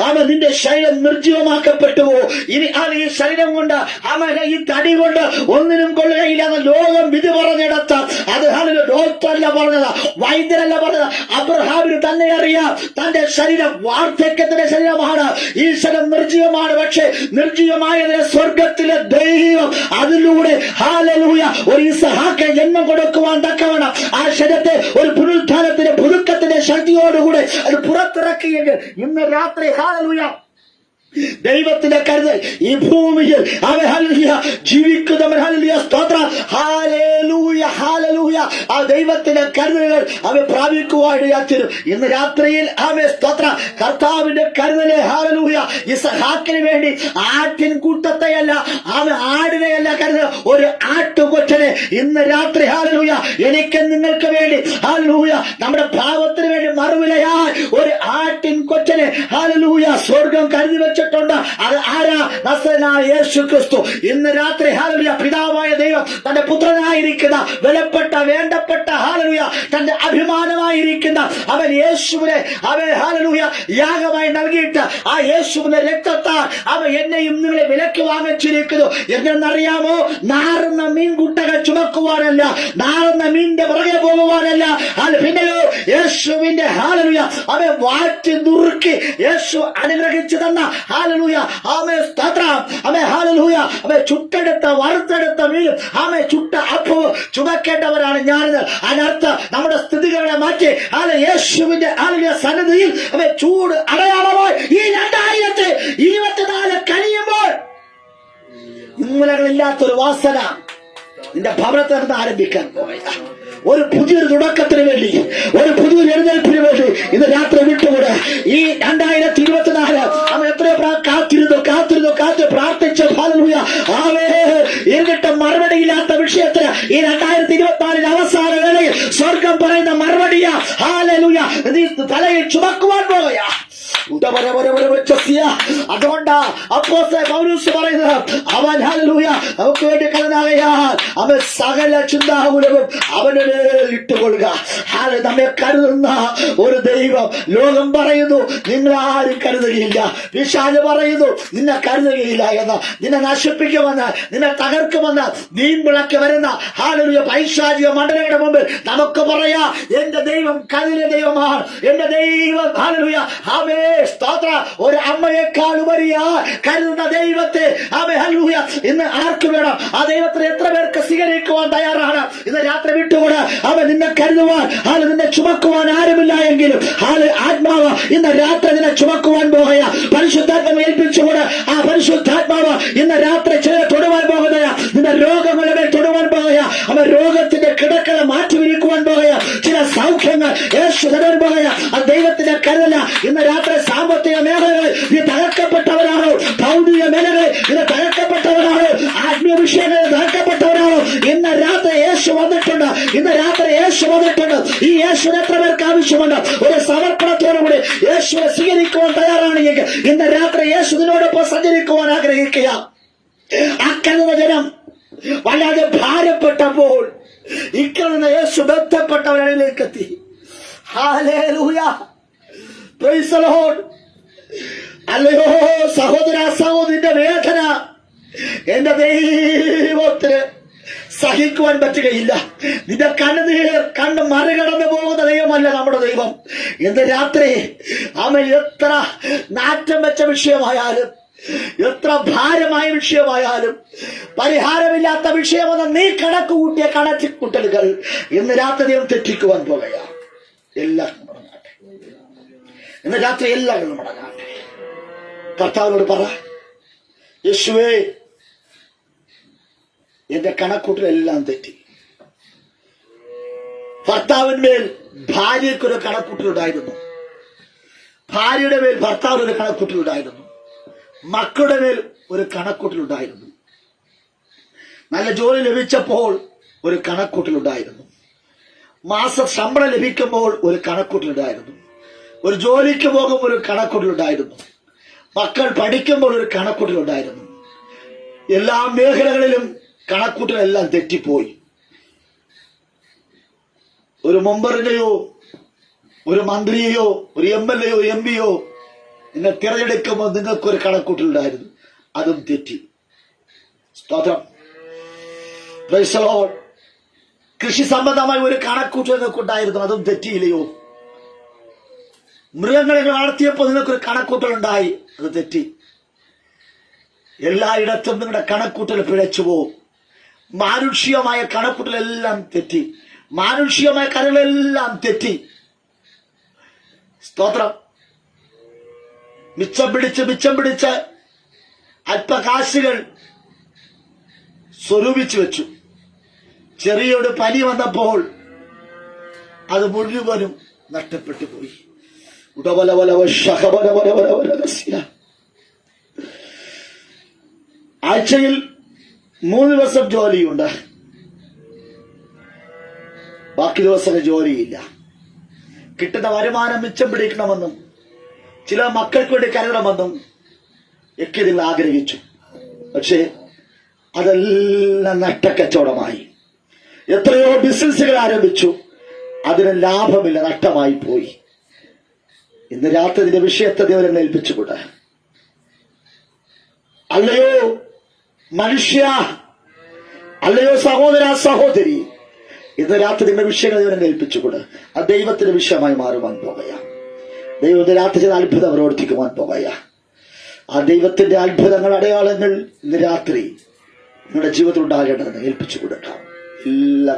അവൻ നിന്റെ ശരീരം നിർജ്ജീവമാക്കപ്പെട്ടുവോ? ഇനി ഈ ശരീരം കൊണ്ട് അവനെ ഈ തടി കൊണ്ട് ഒന്നിനും കൊള്ളുകയില്ല. ലോകം വിധി പറഞ്ഞെടുത്ത അത് ഡോക്ടറല്ല പറഞ്ഞത്, വൈദ്യരല്ല പറഞ്ഞത്. അബ്രഹാമിന് തന്നെ അറിയാം തന്റെ ശരീരം വാർദ്ധക്യത്തിന്റെ ശരീരമാണ്, ഈ ശരീരം നിർജ്ജീവമാണ്. പക്ഷെ നിർജ്ജീവമായതിനെ സ്വർഗത്തിലെ ദൈവം അതിലൂടെ ഹാലലൂയ ഒരു ഇസഹാക്ക് ജന്മം കൊടുക്കുവാൻ തക്കവണ്ണം ആ ശരീരത്തെ ഒരു പുനരുത്ഥാനത്തിന്റെ പുതുക്കത്തിന്റെ ശക്തി ശക്തിയോടുകൂടെ അത് പുറത്തിറക്കിയെങ്കിൽ ഇന്ന് രാത്രി ഹല്ലേലൂയ ദൈവത്തിന്റെ കരുതൽ ഈ ഭൂമിയിൽ അവൻ ഹല്ലേലൂയ ജീവിക്കുന്നവൻ ഹല്ലേലൂയ സ്തോത്രം ഹല്ലേലൂയ ഹല്ലേലൂയ ആ ദൈവത്തിന്റെ കരുതലുകൾ അവൻ പ്രാപിക്കുവാനിടയാത്തരും ഇന്ന് രാത്രിയിൽ അവൻ സ്തോത്രം കർത്താവിന്റെ കരുതലെ ഹല്ലേലൂയ ഇസ്ഹാക്കിന് വേണ്ടി ആട്ടിൻ കൂട്ടത്തെയല്ല അവൻ ആടിനെയല്ല കരുതൽ ഒരു ആട്ടുകൊറ്റനെ ഇന്ന് രാത്രി ഹല്ലേലൂയ എനിക്ക് നിങ്ങൾക്ക് വേണ്ടി ഹല്ലേലൂയ നമ്മുടെ പാപത്തിന് വേണ്ടി മറുവിലയായി ഒരു ആട്ടിൻ കൊറ്റനെ ഹല്ലേലൂയ സ്വർഗം കരുതി വെച്ചിട്ടുണ്ട്. അത് ആരാ? നസറേയനായ യേശു ക്രിസ്തു. ഇന്ന് രാത്രി ഹല്ലേലൂയ പിതാവായ ദൈവം തന്റെ പുത്രനായിരിക്കുന്ന വിലപ്പെട്ട വേണ്ടപ്പെട്ട ഹല്ലേലൂയ തന്റെ അഭിമാനമായിരിക്കുന്ന അവൻ യേശുവിനെ അവൻ ഹല്ലേലൂയ യാഗമായി നൽകിയിട്ട് ആ യേശുവിന്റെ രക്തത്താൽ അവൻ എന്നെയും നിങ്ങളെ വിലക്ക് വാങ്ങിച്ചിരിക്കുന്നു. എന്തെന്നറിയാമോ? നാറുന്ന മീൻകുട്ടകൾ ചുമക്കുവാനല്ല, നാറുന്ന മീനിന്റെ പുറകെ പോകുവാനല്ല, പിന്നെയോ യേശുവിന്റെ ഹല്ലേലൂയ അവൻ വാറ്റി നുറുക്കി യേശു അനുഗ്രഹിച്ചു തന്ന ഹല്ലേലൂയ ആമേൻ സ്തോത്രം ആമേൻ ഹല്ലേലൂയ ആമേൻ ചുട്ടെടുത്ത വറുത്തെടുത്ത മീൻ ആമേൻ ചുട്ട അപ്പവും ചുമക്കേണ്ടവരാണ് ഞാനിത്. അതിനർത്ഥം നമ്മുടെ സ്ഥിതികളെ മാറ്റി യേശുവിന്റെ ഹല്ലേലൂയ സന്നിധിയിൽ അവൻ ചൂട് അടയാളമായി ഈ 2024 കഴിയുമ്പോൾ ഇന്നലകളില്ലാത്തൊരു വാസന നിന്റെ ഭവനത്തിൽ നിന്ന് ആരംഭിക്കാൻ പോവുക. ഒരു പുതിയൊരു തുടക്കത്തിന് വേണ്ടി, ഒരു പുതിയൊരു എഴുന്നേൽപ്പിന് വേണ്ടി ഇന്ന് രാത്രി വിട്ടുകൂടെ. ഈ 2024 അവൻ എത്രയോ കാത്തിരുന്നു പ്രാർത്ഥിച്ചു ഹല്ലേലൂയ എന്നിട്ട് മറുപടിയില്ലാത്ത വിഷയത്തിന് ഈ 2024 അവസാന വേളയിൽ സ്വർഗം പറയുന്ന മറുപടിയാ ഹല്ലേലൂയ നീ തലയിൽ ചുമക്കുവാൻ പോകുക. അതുകൊണ്ടാ അപ്പോസ്തലൻ പൗലോസ് പറയുന്നത് അവൻ ഹല്ലേലൂയ നമുക്ക് വേണ്ടി കരുതാകയാൽ അവൻ സകല ചിന്താകുലവും അവന്റെ മേൽ ഇട്ടുകൊള്ളുക. നമ്മെ കരുതുന്ന ഒരു ദൈവം. ലോകം പറയുന്നു നിങ്ങൾ ആരും കരുതുകയില്ല, പിശാച് പറയുന്നു നിന്നെ കരുതുകയില്ല എന്ന്, നിന്നെ നശിപ്പിക്കുമെന്ന്, നിന്നെ തകർക്കുമെന്ന് നീൻവിളക്ക് വരുന്ന ഹല്ലേലൂയ പൈശാചിക മണ്ഡലങ്ങളുടെ മുമ്പിൽ നമുക്ക് പറയാ എന്റെ ദൈവം കരുതിയ ദൈവമാണ്. എന്റെ ദൈവം ഹല്ലേലൂയ ആമേൻ സ്തോത്രം ഒരു അമ്മയെക്കാൾ ഉപരിയാ കരുതുന്ന ദൈവത്തെ ആമേൻ ഹല്ലേലൂയ ഇന്ന് ആർക്ക് വേണം? ആ ദൈവത്തിന് എത്ര പേർക്ക് സ്വീകരിക്കുവാൻ തയ്യാറാണ്? ഇന്ന് രാത്രി വിട്ടുകൂടെ അവൻ നിന്നെ കരുതുവാൻ നിന്നെ ചുമക്കുവാൻ ആരുമില്ല എങ്കിലും ആത്മാവ് ഇന്ന് രാത്രി നിന്നെ ചുമക്കുവാൻ പോകുക. പരിശുദ്ധാത്മാവ് ഏൽപ്പിച്ചുകൂടെ ആ പരിശുദ്ധാത്മാവ് ഇന്ന് രാത്രി ചിലരെ തൊടുവാൻ പോകുക. നിന്റെ രോഗങ്ങളുടെ മേൽ തൊടുവാൻ പോകുക. അവൻ രോഗത്തിന്റെ കിടക്കളെ മാറ്റിവിരിക്കുവാൻ പോകുക. ചില സൗഖ്യങ്ങൾ യേശു തരാൻ പോകുക. അത് ദൈവത്തിന്റെ കരുതല. ഇന്ന് രാത്രി സാമ്പത്തിക മേഖലകളിൽ നീ തകർക്കപ്പെട്ടവരാണോ? ഭൗതിക മേഖലകളിൽ ഇത് തകർക്കപ്പെട്ടവരാണോ? ആത്മീയ വിഷയങ്ങളിൽ തകർക്കപ്പെട്ടവരാണോ? ഇന്ന് രാത്രി യേശു വന്നിട്ടുണ്ട്. ഇന്ന് രാത്രി യേശു വന്നിട്ടുണ്ട്. ഈ യേശുവിന് എത്ര പേർക്ക് ആവശ്യമുണ്ട്? ഒരു സമർപ്പണത്തോടുകൂടി യേശുവിനെ സ്വീകരിക്കുവാൻ തയ്യാറാണെങ്കിൽ ഇന്ന് രാത്രി യേശുവിനോടൊപ്പം സഞ്ചരിക്കുവാൻ ആഗ്രഹിക്കുക. അക്കരുന്ന ജനം വല്ലാതെ ഭാരപ്പെട്ടപ്പോൾ ഇക്കരുന്ന യേശു ബന്ധപ്പെട്ടവരിലേക്ക് എത്തി. Hallelujah praise the Lord. അല്ലയോ സഹോദര സഹോദരിന്റെ വേദന എന്റെ ദൈവത്തിന് സഹിക്കുവാൻ പറ്റുകയില്ല. നിന്റെ കണ്ണുനീർ കണ്ണ് മറികടന്നു പോകുന്ന ദൈവമല്ല നമ്മുടെ ദൈവം. ഇന്ന് രാത്രി അവൻ എത്ര നാറ്റം വെച്ച വിഷയമായാലും, എത്ര ഭാരമായ വിഷയമായാലും, പരിഹാരമില്ലാത്ത വിഷയമെന്ന് നീ കണക്ക് കൂട്ടിയ കണക്കുകൂട്ടലുകൾ ഇന്ന് രാത്രി തെറ്റിക്കുവാൻ പോകുക. എല്ലാം മുടങ്ങാട്ടെ. ഇന്ന് രാത്രി എല്ലാം മുടങ്ങാട്ടെ. കർത്താവിനോട് പറ, യേശുവേ എന്റെ കണക്കൂട്ടലെല്ലാം തെറ്റി. ഭർത്താവിന്മേൽ ഭാര്യയ്ക്കൊരു കണക്കൂട്ടലുണ്ടായിരുന്നു, ഭാര്യയുടെ മേൽ ഭർത്താവിനൊരു കണക്കൂട്ടലുണ്ടായിരുന്നു, മക്കളുടെ മേൽ ഒരു കണക്കൂട്ടലുണ്ടായിരുന്നു, നല്ല ജോലി ലഭിച്ചപ്പോൾ ഒരു കണക്കൂട്ടലുണ്ടായിരുന്നു, മാസ ശമ്പളം ലഭിക്കുമ്പോൾ ഒരു കണക്കൂട്ടലുണ്ടായിരുന്നു, ഒരു ജോലിക്ക് പോകുമ്പോൾ ഒരു കണക്കൂട്ടലുണ്ടായിരുന്നു, മക്കൾ പഠിക്കുമ്പോൾ ഒരു കണക്കൂട്ടലുണ്ടായിരുന്നു. എല്ലാ മേഖലകളിലും കണക്കൂട്ടലെല്ലാം തെറ്റിപ്പോയി. ഒരു മെമ്പറിനെയോ ഒരു മന്ത്രിയെയോ ഒരു MLA യോ MP യോ നിങ്ങൾ തിരഞ്ഞെടുക്കുമ്പോൾ നിങ്ങൾക്കൊരു കണക്കൂട്ടലുണ്ടായിരുന്നു, അതും തെറ്റി. സ്തോത്രം. Praise the Lord. കൃഷി സംബന്ധമായി ഒരു കണക്കൂട്ടൽ നിങ്ങൾക്കുണ്ടായിരുന്നു, അതും തെറ്റിയില്ലയോ? മൃഗങ്ങളെ വളർത്തിയപ്പോൾ നിങ്ങൾക്കൊരു കണക്കൂട്ടലുണ്ടായി, അത് തെറ്റി. എല്ലായിടത്തും നിങ്ങളുടെ കണക്കൂട്ടൽ പിഴച്ചു പോകും. മാനുഷികമായ കണക്കൂട്ടലെല്ലാം തെറ്റി, മാനുഷികമായ കാര്യങ്ങളെല്ലാം തെറ്റി. സ്തോത്രം. മിച്ചം പിടിച്ച് അല്പ കാശുകൾ സ്വരൂപിച്ചു വെച്ചു. ചെറിയൊരു പനി വന്നപ്പോൾ അത് മുഴുവനും നഷ്ടപ്പെട്ടു പോയി. ആഴ്ചയിൽ 3 ദിവസം ജോലിയുണ്ട്, ബാക്കി ദിവസങ്ങൾ ജോലിയില്ല. കിട്ടുന്ന വരുമാനം മിച്ചം പിടിക്കണമെന്നും ചില മക്കൾക്ക് വേണ്ടി കരുതണമെന്നും ഒക്കെ നിങ്ങൾ ആഗ്രഹിച്ചു. പക്ഷേ അതെല്ലാം നഷ്ടക്കച്ചവടമായി. എത്രയോ ബിസിനസ്സുകൾ ആരംഭിച്ചു, അതിന് ലാഭമില്ല, നഷ്ടമായി പോയി. ഇന്ന് രാത്രി ഇതിന്റെ വിഷയത്തെ ദൈവം ഏൽപ്പിച്ചുകൂടെ? അല്ലയോ മനുഷ്യ, അല്ലയോ സഹോദര സഹോദരി, ഇന്ന് രാത്രി നിങ്ങളുടെ വിഷയങ്ങൾ ദൈവം ഏൽപ്പിച്ചുകൂടെ? അത് ദൈവത്തിന്റെ വിഷയമായി മാറുവാൻ പോകുക. ദൈവത്തിന്റെ രാത്രി ചെയ്ത അത്ഭുതം പ്രവർത്തിക്കുവാൻ പോകുക. ആ ദൈവത്തിന്റെ അത്ഭുതങ്ങൾ, അടയാളങ്ങൾ ഇന്ന് രാത്രി നിങ്ങളുടെ ജീവിതത്തിൽ ഉണ്ടാകേണ്ടതെന്ന് ഏൽപ്പിച്ചു കൊടുക്കാം. എല്ലാ